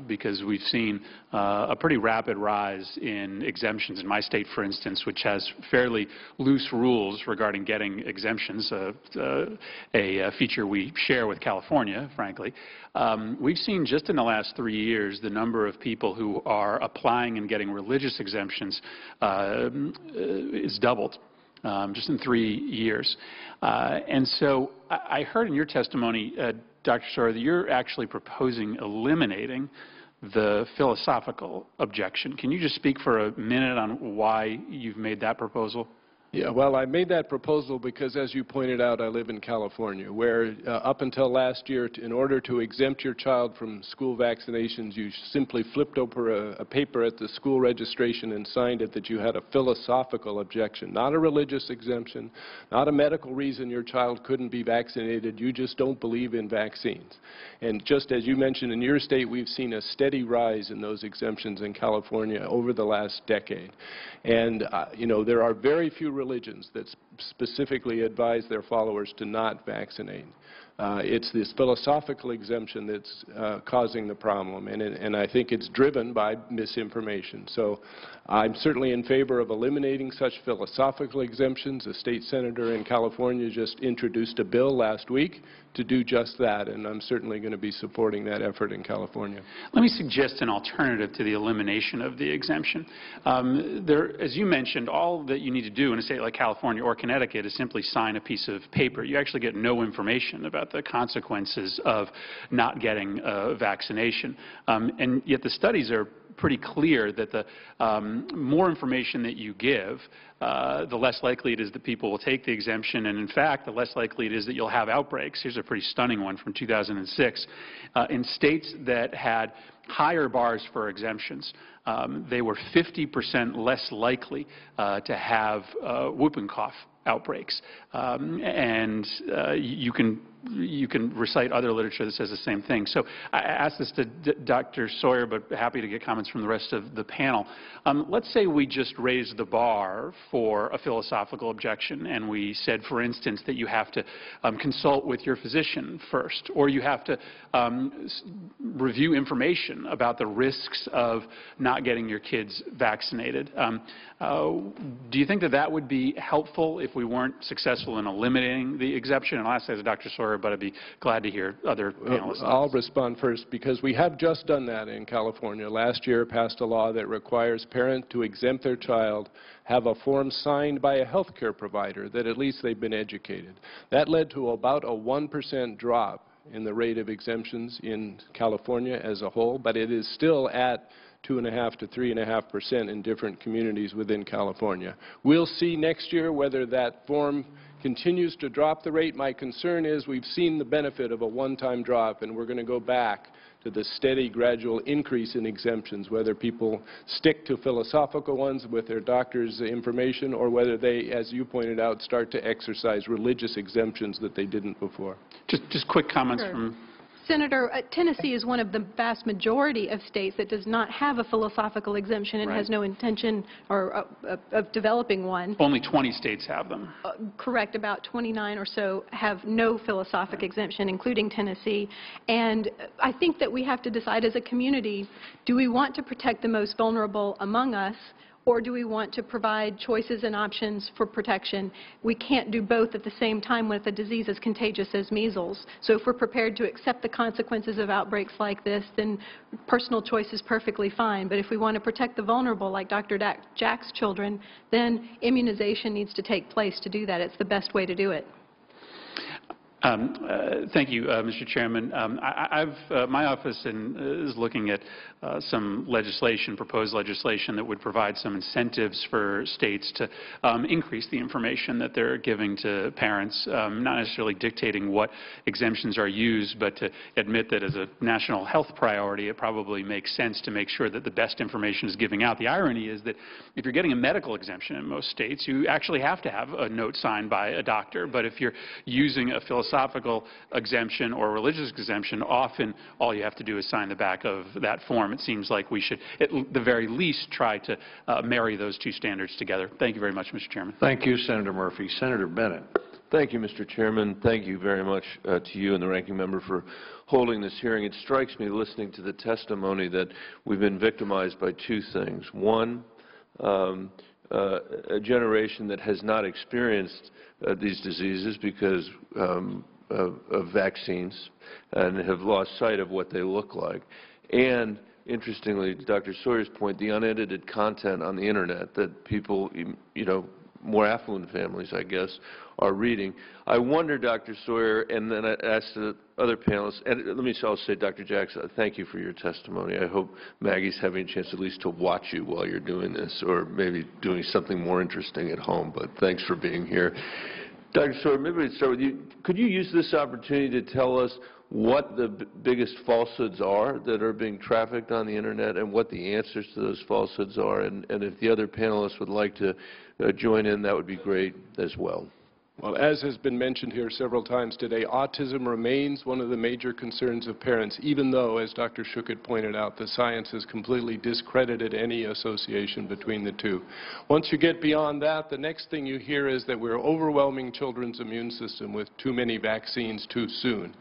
S15: because we've seen a pretty rapid rise in exemptions in my state, for instance, which has fairly loose rules regarding getting exemptions, a feature we share with California, frankly. We've seen just in the last 3 years the number of people who are applying and getting religious exemptions is doubled. Just in 3 years. And so I heard in your testimony, Dr. Sor, that you're actually proposing eliminating the philosophical objection. Can you just speak for a minute on why you've made that proposal?
S12: Yeah, well, I made that proposal because, as you pointed out, I live in California, where up until last year, in order to exempt your child from school vaccinations, you simply flipped over a paper at the school registration and signed it that you had a philosophical objection, not a religious exemption, not a medical reason your child couldn't be vaccinated. You just don't believe in vaccines. And just as you mentioned in your state, we've seen a steady rise in those exemptions in California over the last decade. And, you know, there are very few religions specifically advise their followers to not vaccinate. It's this philosophical exemption that's causing the problem, and I think it's driven by misinformation. So I'm certainly in favor of eliminating such philosophical exemptions. A state senator in California just introduced a bill last week to do just that, and I'm certainly going to be supporting that effort in California.
S15: Let me suggest an alternative to the elimination of the exemption. As you mentioned, all that you need to do in a state like California or Connecticut is simply sign a piece of paper. You actually get no information about the consequences of not getting a vaccination. And yet the studies are pretty clear that the more information that you give, the less likely it is that people will take the exemption, and in fact, the less likely it is that you'll have outbreaks. Here's a pretty stunning one from 2006. In states that had higher bars for exemptions, they were 50% less likely to have whooping cough outbreaks. You can recite other literature that says the same thing. So I asked this to Dr. Sawyer, but happy to get comments from the rest of the panel. Let's say we just raised the bar for a philosophical objection, and we said, for instance, that you have to consult with your physician first, or you have to review information about the risks of not getting your kids vaccinated. Do you think that that would be helpful if we weren't successful in eliminating the exemption? And lastly, as Dr. Sawyer, but I'd be glad to hear other panelists.
S12: I'll respond first, because we have just done that in California. Last year passed a law that requires parents to exempt their child, have a form signed by a health care provider that at least they've been educated. That led to about a 1% drop in the rate of exemptions in California as a whole, but it is still at 2.5% to 3.5% in different communities within California. We'll see next year whether that form continues to drop the rate. My concern is we've seen the benefit of a one-time drop, and we're going to go back to the steady, gradual increase in exemptions, whether people stick to philosophical ones with their doctor's information, or whether they, as you pointed out, start to exercise religious exemptions that they didn't before.
S15: Just quick comments
S11: Sure.
S15: from...
S11: Senator, Tennessee is one of the vast majority of states that does not have a philosophical exemption and has no intention of developing one.
S15: Only 20 states have them.
S11: Correct. About 29 or so have no philosophic exemption, including Tennessee. And I think that we have to decide as a community, do we want to protect the most vulnerable among us, or do we want to provide choices and options for protection? We can't do both at the same time with a disease as contagious as measles. So if we're prepared to accept the consequences of outbreaks like this, then personal choice is perfectly fine. But if we want to protect the vulnerable, like Dr. Jack's children, then immunization needs to take place to do that. It's the best way to do it.
S15: Thank you, Mr. Chairman. My office is looking at some legislation, proposed legislation, that would provide some incentives for states to increase the information that they're giving to parents, not necessarily dictating what exemptions are used, but to admit that as a national health priority, it probably makes sense to make sure that the best information is giving out. The irony is that if you're getting a medical exemption in most states, you actually have to have a note signed by a doctor. But if you're using a philosophical exemption or religious exemption, often all you have to do is sign the back of that form. It seems like we should, at the very least, try to marry those two standards together. Thank you very much, Mr. Chairman.
S1: Thank you, Senator Murphy. Senator Bennett.
S14: Thank you, Mr. Chairman. Thank you very much to you and the ranking member for holding this hearing. It strikes me, listening to the testimony, that we've been victimized by two things. One, a generation that has not experienced these diseases because of vaccines and have lost sight of what they look like. And interestingly, to Dr. Sawyer's point, the unedited content on the internet that people, more affluent families, I guess, are reading. I wonder, Dr. Sawyer, and then I asked the other panelists, and let me also say, Dr. Jackson, thank you for your testimony. I hope Maggie's having a chance at least to watch you while you're doing this, or maybe doing something more interesting at home, but thanks for being here. Dr. Sawyer, maybe we'd start with you. Could you use this opportunity to tell us what the biggest falsehoods are that are being trafficked on the internet, and what the answers to those falsehoods are? And if the other panelists would like to join in, that would be great as well.
S12: Well, as has been mentioned here several times today, autism remains one of the major concerns of parents, even though, as Dr. Schuchat pointed out, the science has completely discredited any association between the two. Once you get beyond that, the next thing you hear is that we're overwhelming children's immune system with too many vaccines too soon.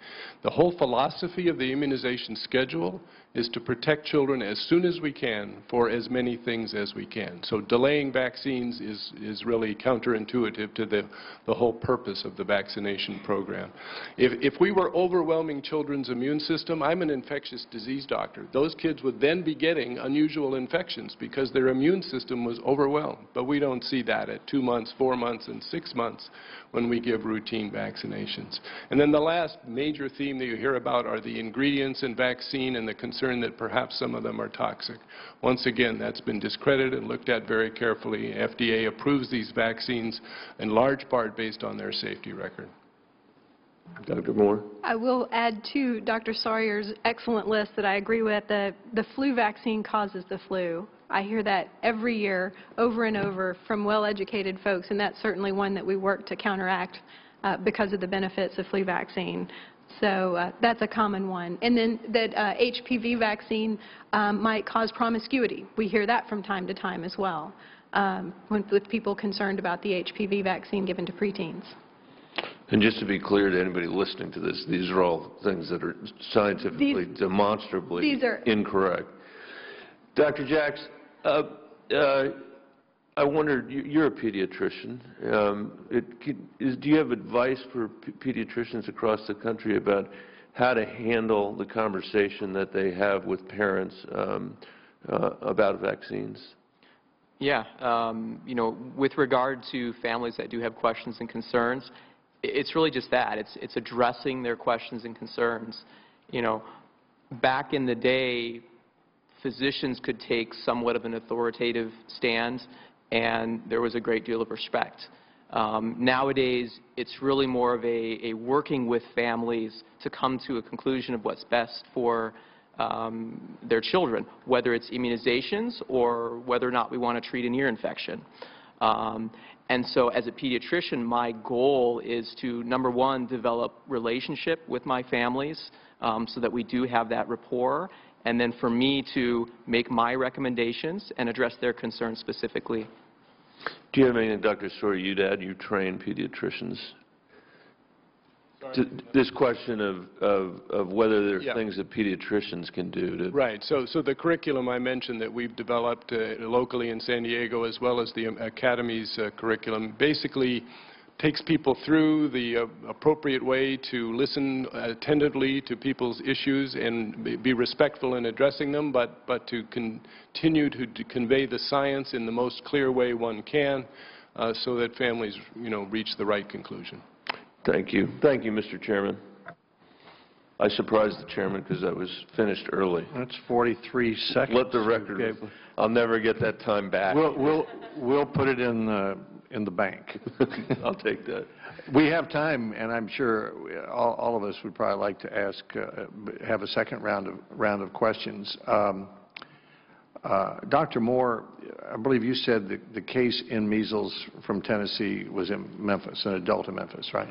S12: The whole philosophy of the immunization schedule is to protect children as soon as we can for as many things as we can. So delaying vaccines is really counterintuitive to the whole purpose of the vaccination program. If we were overwhelming children's immune system, I'm an infectious disease doctor. Those kids would then be getting unusual infections because their immune system was overwhelmed. But we don't see that at 2 months, 4 months, and 6 months when we give routine vaccinations. And then the last major theme that you hear about are the ingredients in vaccine and the concern that perhaps some of them are toxic. Once again, that's been discredited and looked at very carefully. FDA approves these vaccines in large part based on their safety record.
S14: Dr. Moore?
S11: I will add to Dr. Sawyer's excellent list that I agree with. The flu vaccine causes the flu. I hear that every year over and over from well-educated folks, and that's certainly one that we work to counteract because of the benefits of flu vaccine. So that's a common one. And then that HPV vaccine might cause promiscuity. We hear that from time to time as well, with people concerned about the HPV vaccine given to preteens.
S14: And just to be clear to anybody listening to this, these are all things that are scientifically, demonstrably incorrect. Dr. Jacks, I wondered, you're a pediatrician. Do you have advice for pediatricians across the country about how to handle the conversation that they have with parents about vaccines?
S13: Yeah. You know, with regard to families that do have questions and concerns, it's really just that. It's addressing their questions and concerns. You know, back in the day, physicians could take somewhat of an authoritative stand, and there was a great deal of respect. Nowadays, it's really more of a working with families to come to a conclusion of what's best for their children, whether it's immunizations or whether or not we want to treat an ear infection. And so as a pediatrician, my goal is to, number one, develop relationship with my families so that we do have that rapport, and then for me to make my recommendations and address their concerns specifically.
S14: Do you have anything, Dr. Sawyer, you'd add? You train pediatricians. This question of whether there are things that pediatricians can do to...
S12: Right. So the curriculum I mentioned that we've developed locally in San Diego, as well as the Academy's curriculum, basically takes people through the appropriate way to listen attentively to people's issues and be respectful in addressing them, but to continue to convey the science in the most clear way one can so that families, you know, reach the right conclusion.
S14: Thank you. Thank you, Mr. Chairman. I surprised the chairman because I was finished early.
S1: That's 43 seconds.
S14: Let the record. I'll never get that time back.
S1: We'll put it in the bank.
S14: I'll take that.
S1: We have time, and I'm sure all of us would probably like to ask, have a second round of questions. Dr. Moore, I believe you said the case in measles from Tennessee was in Memphis, an adult in Memphis, right?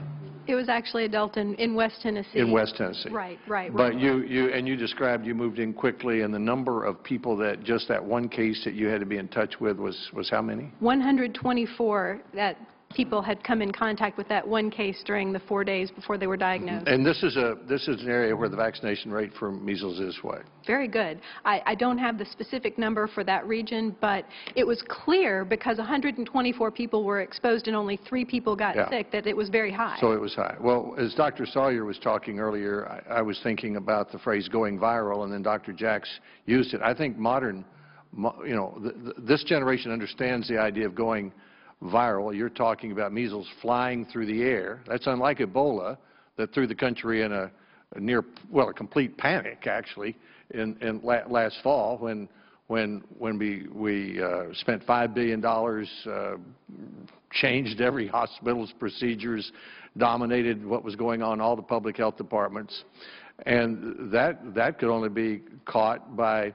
S11: It was actually adult in West Tennessee.
S1: In West Tennessee.
S11: Right.
S1: But you described you moved in quickly, and the number of people that just that one case that you had to be in touch with was how many? 124
S11: that people had come in contact with that one case during the 4 days before they were diagnosed.
S1: And this is an area where the vaccination rate for measles is what?
S11: Very good. I don't have the specific number for that region, but it was clear because 124 people were exposed and only 3 people got sick that it was very high.
S1: So it was high. Well, as Dr. Sawyer was talking earlier, I was thinking about the phrase going viral, and then Dr. Jacks used it. I think this generation understands the idea of going viral. You're talking about measles flying through the air. That's unlike Ebola that threw the country in a complete panic, actually, in last fall when we spent $5 billion, changed every hospital's procedures, dominated what was going on, all the public health departments, and that could only be caught by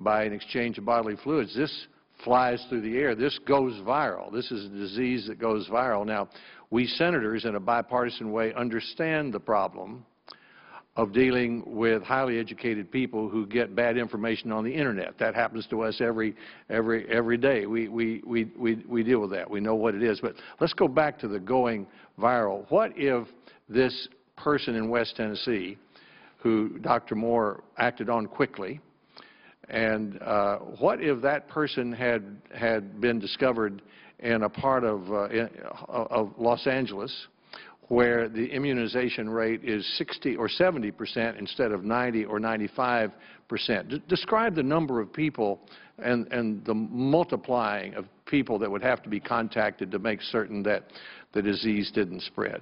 S1: an exchange of bodily fluids. This flies through the air. This goes viral. This is a disease that goes viral. Now, we senators, in a bipartisan way, understand the problem of dealing with highly educated people who get bad information on the internet. That happens to us every day. We deal with that. We know what it is. But let's go back to the going viral. What if this person in West Tennessee, who Dr. Moore acted on quickly, and what if that person had been discovered in a part of Los Angeles where the immunization rate is 60 or 70% instead of 90 or 95%. Describe the number of people and the multiplying of people that would have to be contacted to make certain that the disease didn't spread.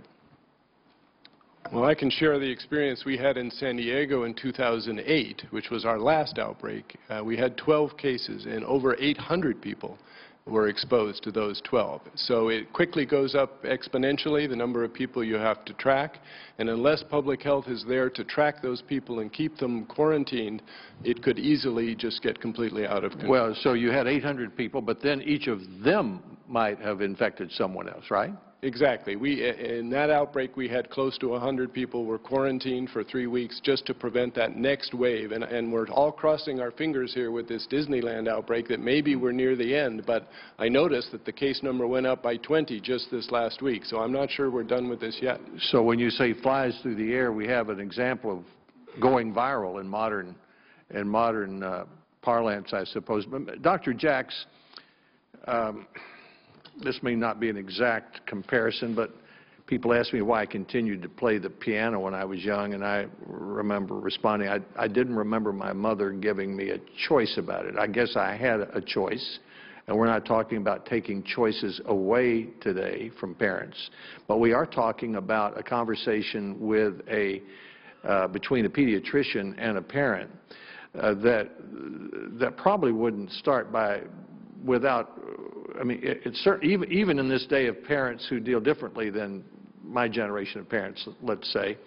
S12: Well, I can share the experience we had in San Diego in 2008, which was our last outbreak. We had 12 cases and over 800 people were exposed to those 12. So it quickly goes up exponentially, the number of people you have to track, and unless public health is there to track those people and keep them quarantined, it could easily just get completely out of control.
S1: Well, so you had 800 people, but then each of them might have infected someone else, right?
S12: Exactly. In that outbreak, we had close to 100 people were quarantined for 3 weeks just to prevent that next wave. And we're all crossing our fingers here with this Disneyland outbreak that maybe we're near the end. But I noticed that the case number went up by 20 just this last week. So I'm not sure we're done with this yet.
S1: So when you say flies through the air, we have an example of going viral in modern parlance, I suppose. But Dr. Jacks, this may not be an exact comparison, but people ask me why I continued to play the piano when I was young, and I remember responding, I didn't remember my mother giving me a choice about it. I guess I had a choice, and we're not talking about taking choices away today from parents, but we are talking about a conversation with between a pediatrician and a parent that probably wouldn't start without. I mean, even in this day of parents who deal differently than my generation of parents, let's say,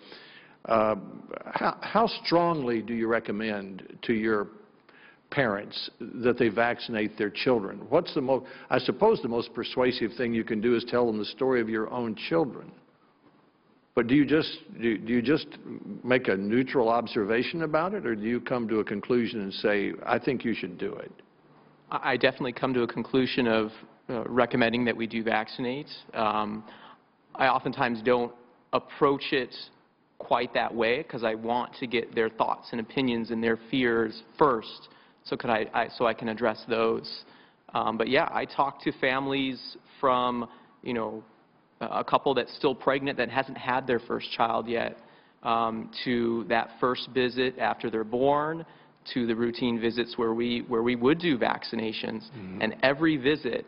S1: how strongly do you recommend to your parents that they vaccinate their children? What's the most, I suppose the most persuasive thing you can do is tell them the story of your own children. But do you just make a neutral observation about it, or do you come to a conclusion and say, I think you should do it?
S13: I definitely come to a conclusion of recommending that we do vaccinate. I oftentimes don't approach it quite that way because I want to get their thoughts and opinions and their fears first, so I can address those. But yeah, I talk to families from, a couple that's still pregnant that hasn't had their first child yet, to that first visit after they're born, to the routine visits where we would do vaccinations. Mm-hmm. And every visit,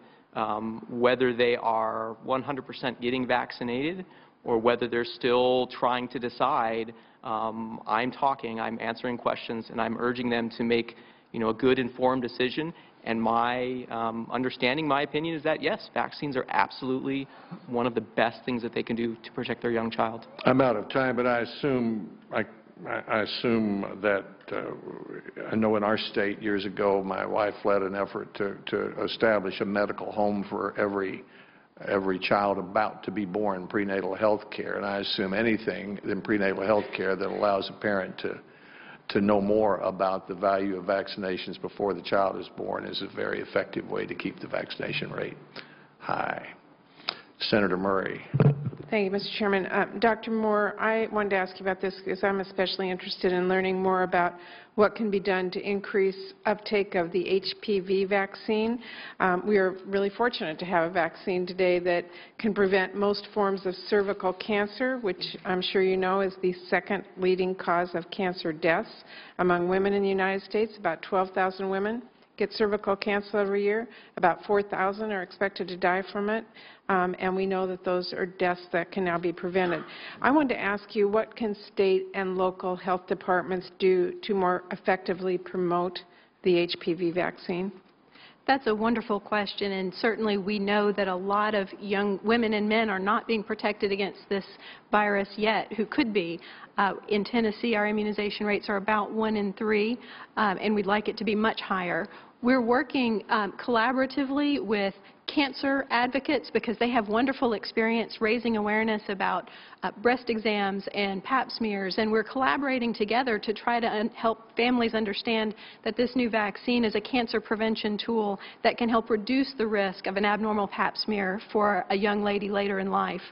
S13: whether they are 100% getting vaccinated or whether they're still trying to decide, I'm answering questions, and I'm urging them to make a good informed decision. And my understanding, my opinion is that, yes, vaccines are absolutely one of the best things that they can do to protect their young child.
S1: I'm out of time, but I assume that I know in our state years ago my wife led an effort to establish a medical home for every child about to be born, prenatal health care. And I assume anything in prenatal health care that allows a parent to know more about the value of vaccinations before the child is born is a very effective way to keep the vaccination rate high. Senator Murray.
S2: Thank you, Mr. Chairman. Dr. Moore, I wanted to ask you about this because I'm especially interested in learning more about what can be done to increase uptake of the HPV vaccine. We are really fortunate to have a vaccine today that can prevent most forms of cervical cancer, which I'm sure you know is the second leading cause of cancer deaths among women in the United States. About 12,000 women get cervical cancer every year. About 4,000 are expected to die from it, and we know that those are deaths that can now be prevented. I wanted to ask you, what can state and local health departments do to more effectively promote the HPV vaccine?
S11: That's a wonderful question, and certainly we know that a lot of young women and men are not being protected against this virus yet, who could be. In Tennessee, our immunization rates are about 1 in 3, and we'd like it to be much higher. We're working collaboratively with cancer advocates because they have wonderful experience raising awareness about breast exams and pap smears, and we're collaborating together to try to help families understand that this new vaccine is a cancer prevention tool that can help reduce the risk of an abnormal pap smear for a young lady later in life.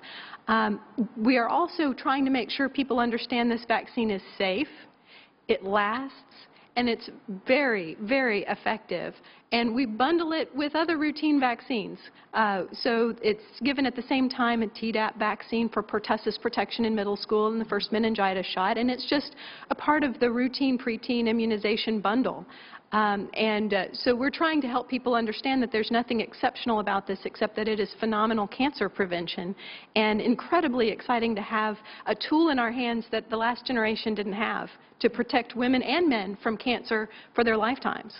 S11: We are also trying to make sure people understand this vaccine is safe, it lasts, and it's very, very effective. And we bundle it with other routine vaccines. So it's given at the same time a Tdap vaccine for pertussis protection in middle school and the first meningitis shot. And it's just a part of the routine preteen immunization bundle. So we're trying to help people understand that there's nothing exceptional about this except that it is phenomenal cancer prevention and incredibly exciting to have a tool in our hands that the last generation didn't have to protect women and men from cancer for their lifetimes.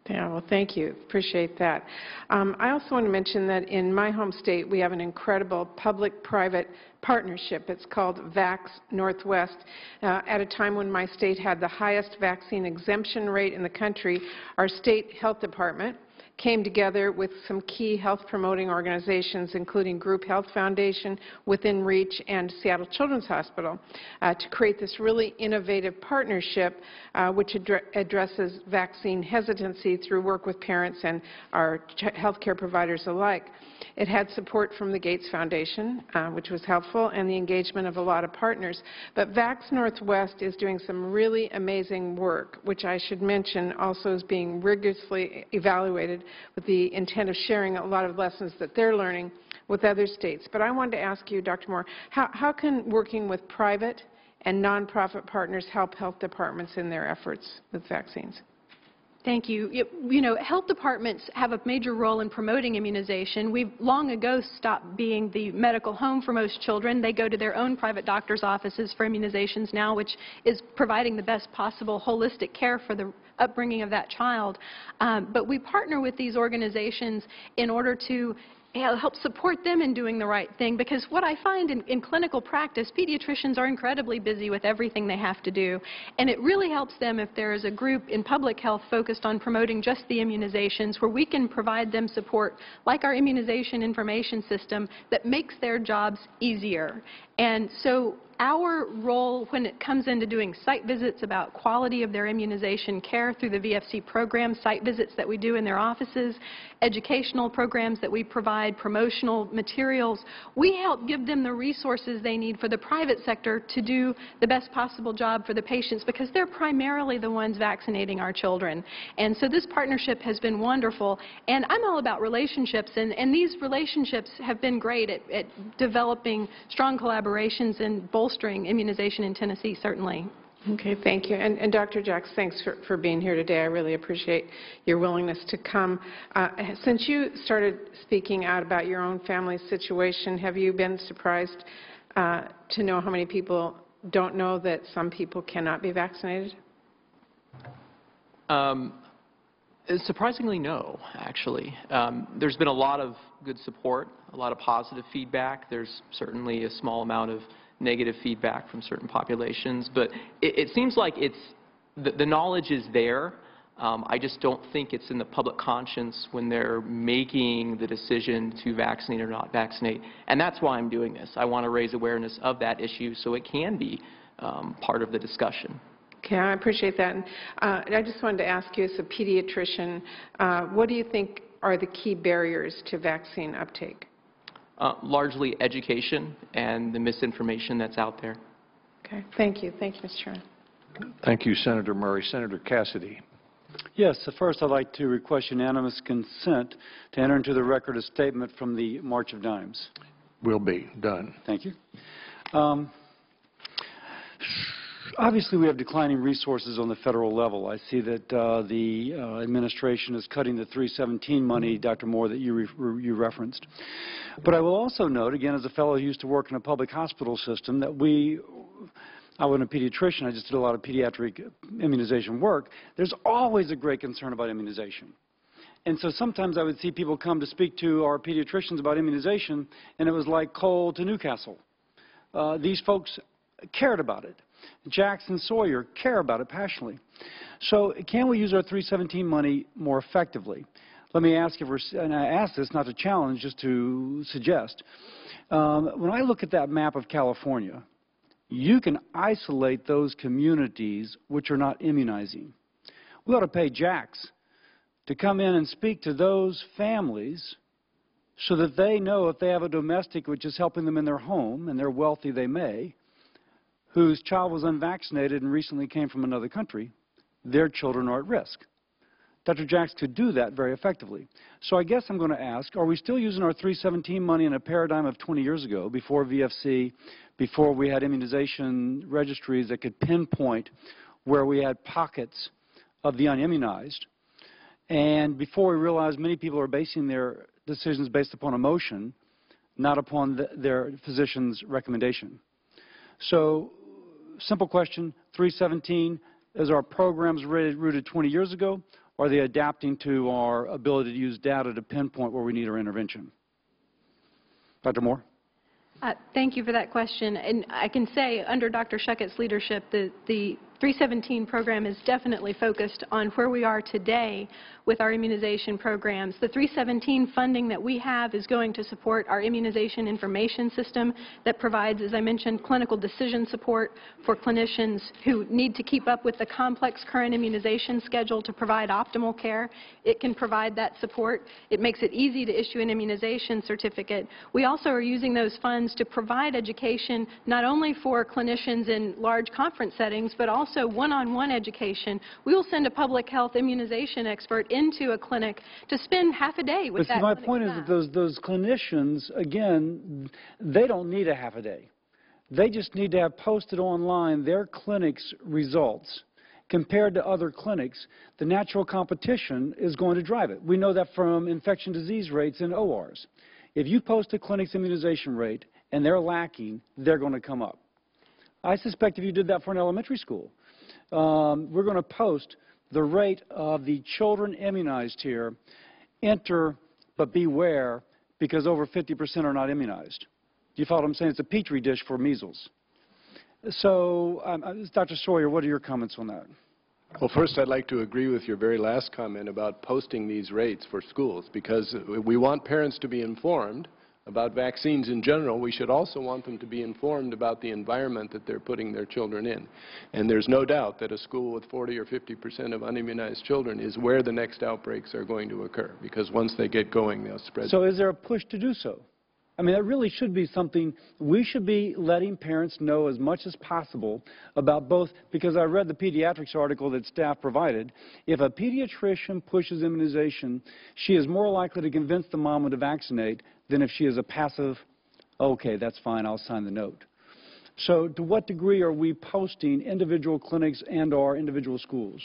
S2: Yeah, well, thank you. Appreciate that. I also want to mention that in my home state, we have an incredible public-private partnership. It's called Vax Northwest. At a time when my state had the highest vaccine exemption rate in the country, our state health department came together with some key health-promoting organizations, including Group Health Foundation, Within Reach, and Seattle Children's Hospital, to create this really innovative partnership which addresses vaccine hesitancy through work with parents and our healthcare providers alike. It had support from the Gates Foundation, which was helpful, and the engagement of a lot of partners. But Vax Northwest is doing some really amazing work, which I should mention also is being rigorously evaluated with the intent of sharing a lot of lessons that they're learning with other states. But I wanted to ask you, Dr. Moore, how can working with private and nonprofit partners help health departments in their efforts with vaccines?
S11: Thank you. You know, health departments have a major role in promoting immunization. We've long ago stopped being the medical home for most children. They go to their own private doctor's offices for immunizations now, which is providing the best possible holistic care for the upbringing of that child. But we partner with these organizations in order to help support them in doing the right thing, because what I find in clinical practice, pediatricians are incredibly busy with everything they have to do, and it really helps them if there is a group in public health focused on promoting just the immunizations where we can provide them support like our immunization information system that makes their jobs easier. And so our role when it comes into doing site visits about quality of their immunization care through the VFC program, site visits that we do in their offices, educational programs that we provide, promotional materials, we help give them the resources they need for the private sector to do the best possible job for the patients, because they're primarily the ones vaccinating our children. And so this partnership has been wonderful, and I'm all about relationships, and these relationships have been great at developing strong collaborations and bolstering immunization in Tennessee, certainly.
S2: Okay, thank you. And Dr. Jacks, thanks for being here today. I really appreciate your willingness to come. Since you started speaking out about your own family situation, have you been surprised to know how many people don't know that some people cannot be vaccinated?
S13: Surprisingly, no, actually. There's been a lot of good support, a lot of positive feedback. There's certainly a small amount of negative feedback from certain populations, but it seems like the knowledge is there. I just don't think it's in the public conscience when they're making the decision to vaccinate or not vaccinate, and that's why I'm doing this. I want to raise awareness of that issue so it can be part of the discussion.
S2: Okay, I appreciate that. And I just wanted to ask you, as a pediatrician, what do you think are the key barriers to vaccine uptake?
S13: Largely education and the misinformation that's out there.
S2: Okay, thank you. Thank you, Mr. Chairman.
S1: Thank you, Senator Murray. Senator Cassidy.
S6: Yes, first I'd like to request unanimous consent to enter into the record a statement from the March of Dimes.
S1: Will be done.
S6: Thank you. Obviously, we have declining resources on the federal level. I see that the administration is cutting the 317 money, Dr. Moore, that you referenced. But I will also note, again, as a fellow who used to work in a public hospital system, that I wasn't a pediatrician, I just did a lot of pediatric immunization work. There's always a great concern about immunization. And so sometimes I would see people come to speak to our pediatricians about immunization, and it was like coal to Newcastle. These folks cared about it. Jackson, Sawyer care about it passionately. So can we use our 317 money more effectively? Let me ask if and I ask this not to challenge, just to suggest. When I look at that map of California, you can isolate those communities which are not immunizing. We ought to pay Jacks to come in and speak to those families so that they know if they have a domestic which is helping them in their home, and they're wealthy they may, whose child was unvaccinated and recently came from another country, their children are at risk. Dr. Jacks could do that very effectively. So I guess I'm going to ask, are we still using our 317 money in a paradigm of 20 years ago, before VFC, before we had immunization registries that could pinpoint where we had pockets of the unimmunized, and before we realized many people are basing their decisions based upon emotion, not upon their physician's recommendation? So, simple question, 317, is our programs rooted 20 years ago? Or are they adapting to our ability to use data to pinpoint where we need our intervention? Dr. Moore?
S11: Thank you for that question. And I can say, under Dr. Schuchat's leadership, the 317 program is definitely focused on where we are today with our immunization programs. The 317 funding that we have is going to support our immunization information system that provides, as I mentioned, clinical decision support for clinicians who need to keep up with the complex current immunization schedule to provide optimal care. It can provide that support. It makes it easy to issue an immunization certificate. We also are using those funds to provide education not only for clinicians in large conference settings, but also one-on-one education. We will send a public health immunization expert into a clinic to spend half a day with that clinic staff.
S6: My point is that those clinicians, again, they don't need a half a day. They just need to have posted online their clinic's results. Compared to other clinics, the natural competition is going to drive it. We know that from infection disease rates in ORs. If you post a clinic's immunization rate and they're lacking, they're going to come up. I suspect if you did that for an elementary school, we're going to post the rate of the children immunized here, enter but beware, because over 50% are not immunized. Do you follow what I'm saying? It's a petri dish for measles. So, Dr. Sawyer, what are your comments on that?
S12: Well, first, I'd like to agree with your very last comment about posting these rates for schools, because we want parents to be informed about vaccines in general. We should also want them to be informed about the environment that they're putting their children in. And there's no doubt that a school with 40 or 50% of unimmunized children is where the next outbreaks are going to occur, because once they get going, they'll spread.
S6: So is there a push to do so? I mean, that really should be something we should be letting parents know as much as possible about both, because I read the pediatrics article that staff provided. If a pediatrician pushes immunization, she is more likely to convince the mama to vaccinate than if she is a passive, okay, that's fine, I'll sign the note. So to what degree are we posting individual clinics and or individual schools?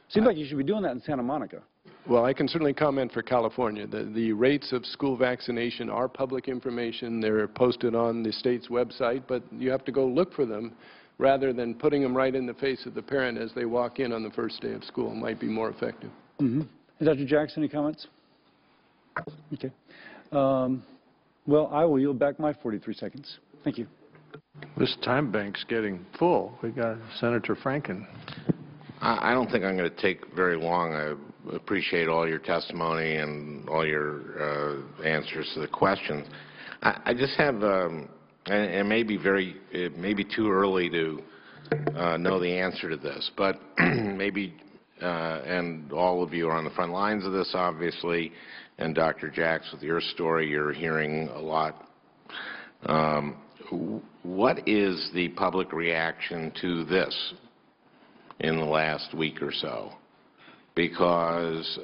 S6: Seems like you should be doing that in Santa Monica.
S12: Well, I can certainly comment for California. The rates of school vaccination are public information. They're posted on the state's website, but you have to go look for them rather than putting them right in the face of the parent as they walk in on the first day of school. It might be more effective.
S6: Mm-hmm. Dr. Jackson, any comments? Okay. Well, I will yield back my 43 seconds. Thank you.
S1: This time bank's getting full. We got Senator Franken.
S10: I don't think I'm going to take very long. I appreciate all your testimony and all your answers to the questions. I just have, and it may be too early to know the answer to this, but maybe, and all of you are on the front lines of this, obviously, and Dr. Jacks, with your story, you're hearing a lot. What is the public reaction to this in the last week or so? Because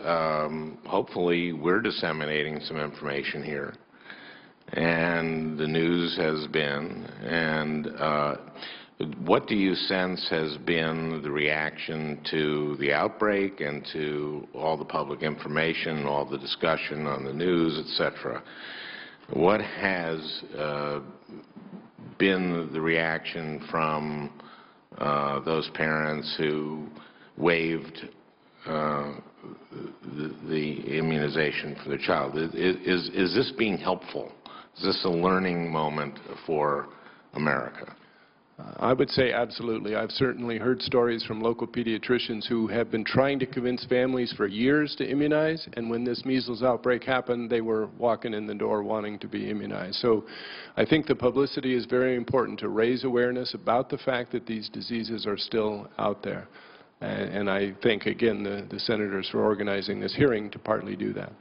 S10: hopefully we're disseminating some information here, and the news has been, and what do you sense has been the reaction to the outbreak and to all the public information, all the discussion on the news, etc.? What has been the reaction from those parents who waived the immunization for their child? Is this being helpful? Is this a learning moment for America?
S12: I would say absolutely. I've certainly heard stories from local pediatricians who have been trying to convince families for years to immunize, and when this measles outbreak happened, they were walking in the door wanting to be immunized. So I think the publicity is very important to raise awareness about the fact that these diseases are still out there. And I thank, again, the senators for organizing this hearing to partly do that.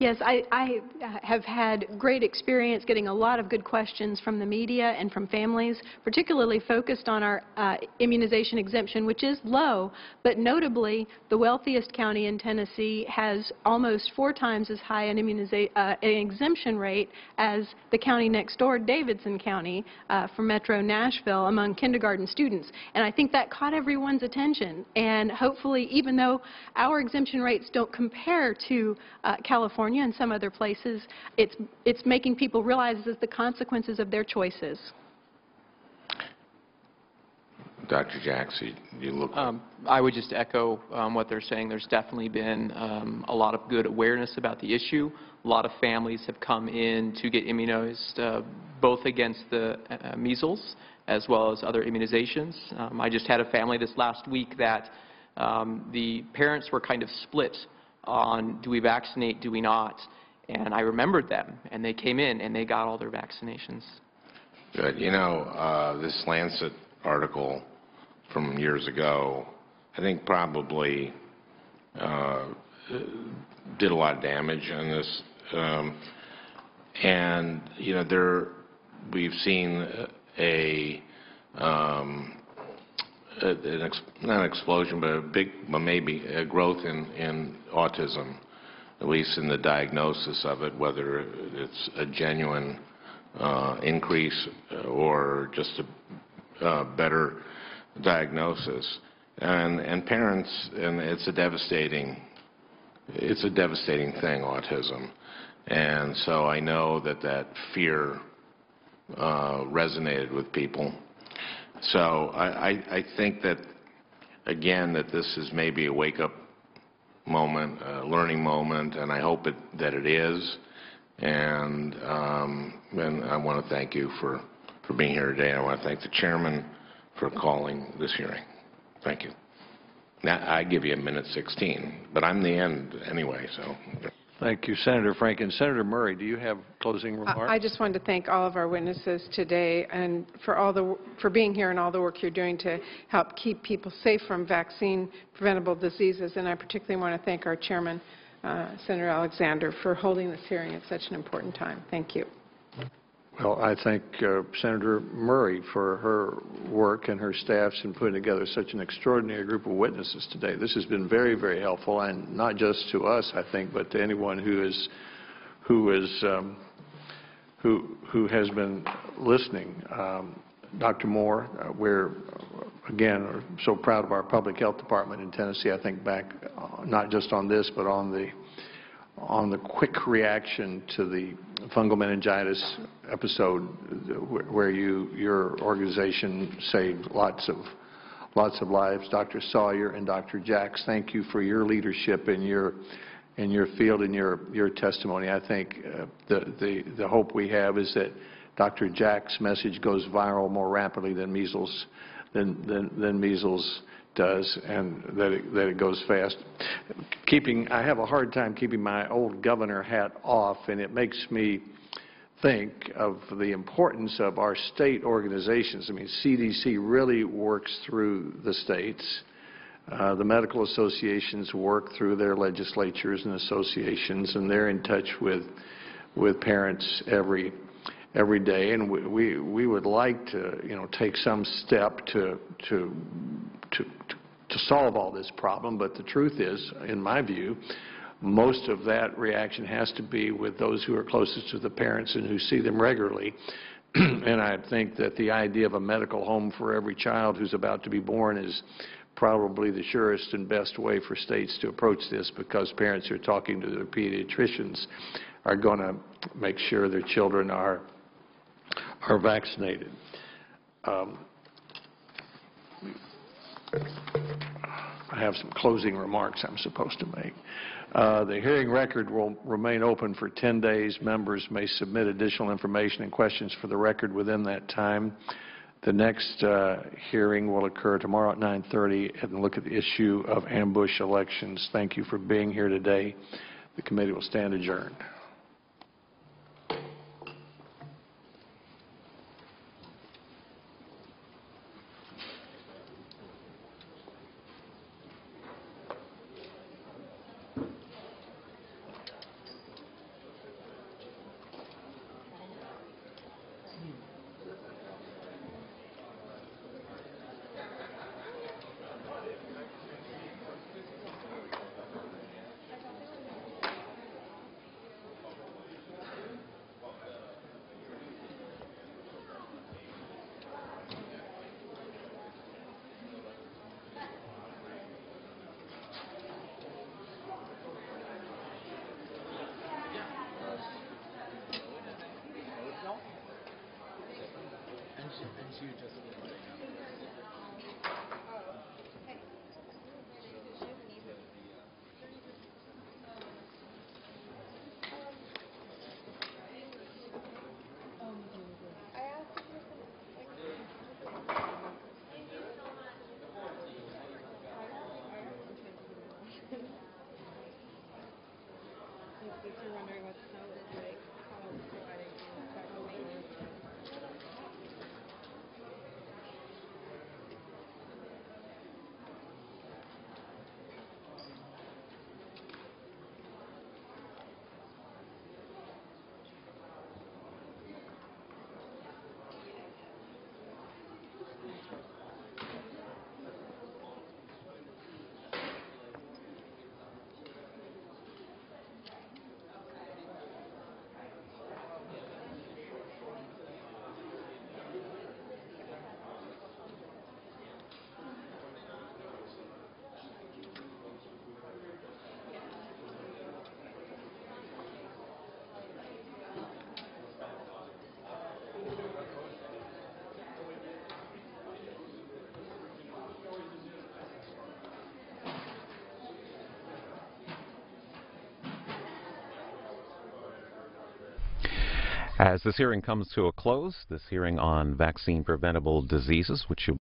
S11: Yes, I have had great experience getting a lot of good questions from the media and from families, particularly focused on our immunization exemption, which is low, but notably the wealthiest county in Tennessee has almost 4 times as high an exemption rate as the county next door, Davidson County, for Metro Nashville, among kindergarten students. And I think that caught everyone's attention. And hopefully, even though our exemption rates don't compare to California and some other places, it's making people realize the consequences of their choices.
S10: Dr. Jackson, you look...
S13: I would just echo what they're saying. There's definitely been a lot of good awareness about the issue. A lot of families have come in to get immunized, both against the measles as well as other immunizations. I just had a family this last week that the parents were kind of split on do we vaccinate, do we not, and I remembered them, and they came in and they got all their vaccinations.
S10: Good. You know, this Lancet article from years ago, I think probably did a lot of damage on this, and you know, we've seen not an explosion, but maybe a growth in autism, at least in the diagnosis of it, whether it's a genuine increase or just a better diagnosis. And parents, and it's a devastating thing, autism. And so I know that fear resonated with people. So I think that, again, that this is maybe a wake-up moment, a learning moment, and I hope that it is. And I want to thank you for being here today. I want to thank the chairman for calling this hearing. Thank you. Now, I give you a minute 16, but I'm the end anyway, so...
S1: Thank you, Senator Franken. Senator Murray, do you have closing remarks?
S2: I just wanted to thank all of our witnesses today and for being here and all the work you're doing to help keep people safe from vaccine-preventable diseases. And I particularly want to thank our chairman, Senator Alexander, for holding this hearing at such an important time. Thank you.
S1: Well, I thank Senator Murray for her work and her staffs in putting together such an extraordinary group of witnesses today. This has been very, very helpful, and not just to us, I think, but to anyone who has been listening. Dr. Moore, we're again are so proud of our public health department in Tennessee. I think back not just on this, but on the quick reaction to the fungal meningitis episode, where your organization saved lots of lives. Dr. Sawyer and Dr. Jacks, thank you for your leadership in your field and your testimony. I think the hope we have is that Dr. Jacks' message goes viral more rapidly than measles does, and that it goes fast. I have a hard time keeping my old governor hat off, and it makes me think of the importance of our state organizations. I mean, CDC really works through the states. The medical associations work through their legislatures and associations, and they're in touch with parents every day. And we would like to, take some step to solve all this problem, but the truth is, in my view, most of that reaction has to be with those who are closest to the parents and who see them regularly. And I think that the idea of a medical home for every child who's about to be born is probably the surest and best way for states to approach this, because parents who are talking to their pediatricians are going to make sure their children are vaccinated. I have some closing remarks I'm supposed to make. The hearing record will remain open for 10 days. Members may submit additional information and questions for the record within that time. The next hearing will occur tomorrow at 9:30 and look at the issue of ambush elections. Thank you for being here today. The committee will stand adjourned.
S16: As this hearing comes to a close, this hearing on vaccine preventable diseases, which you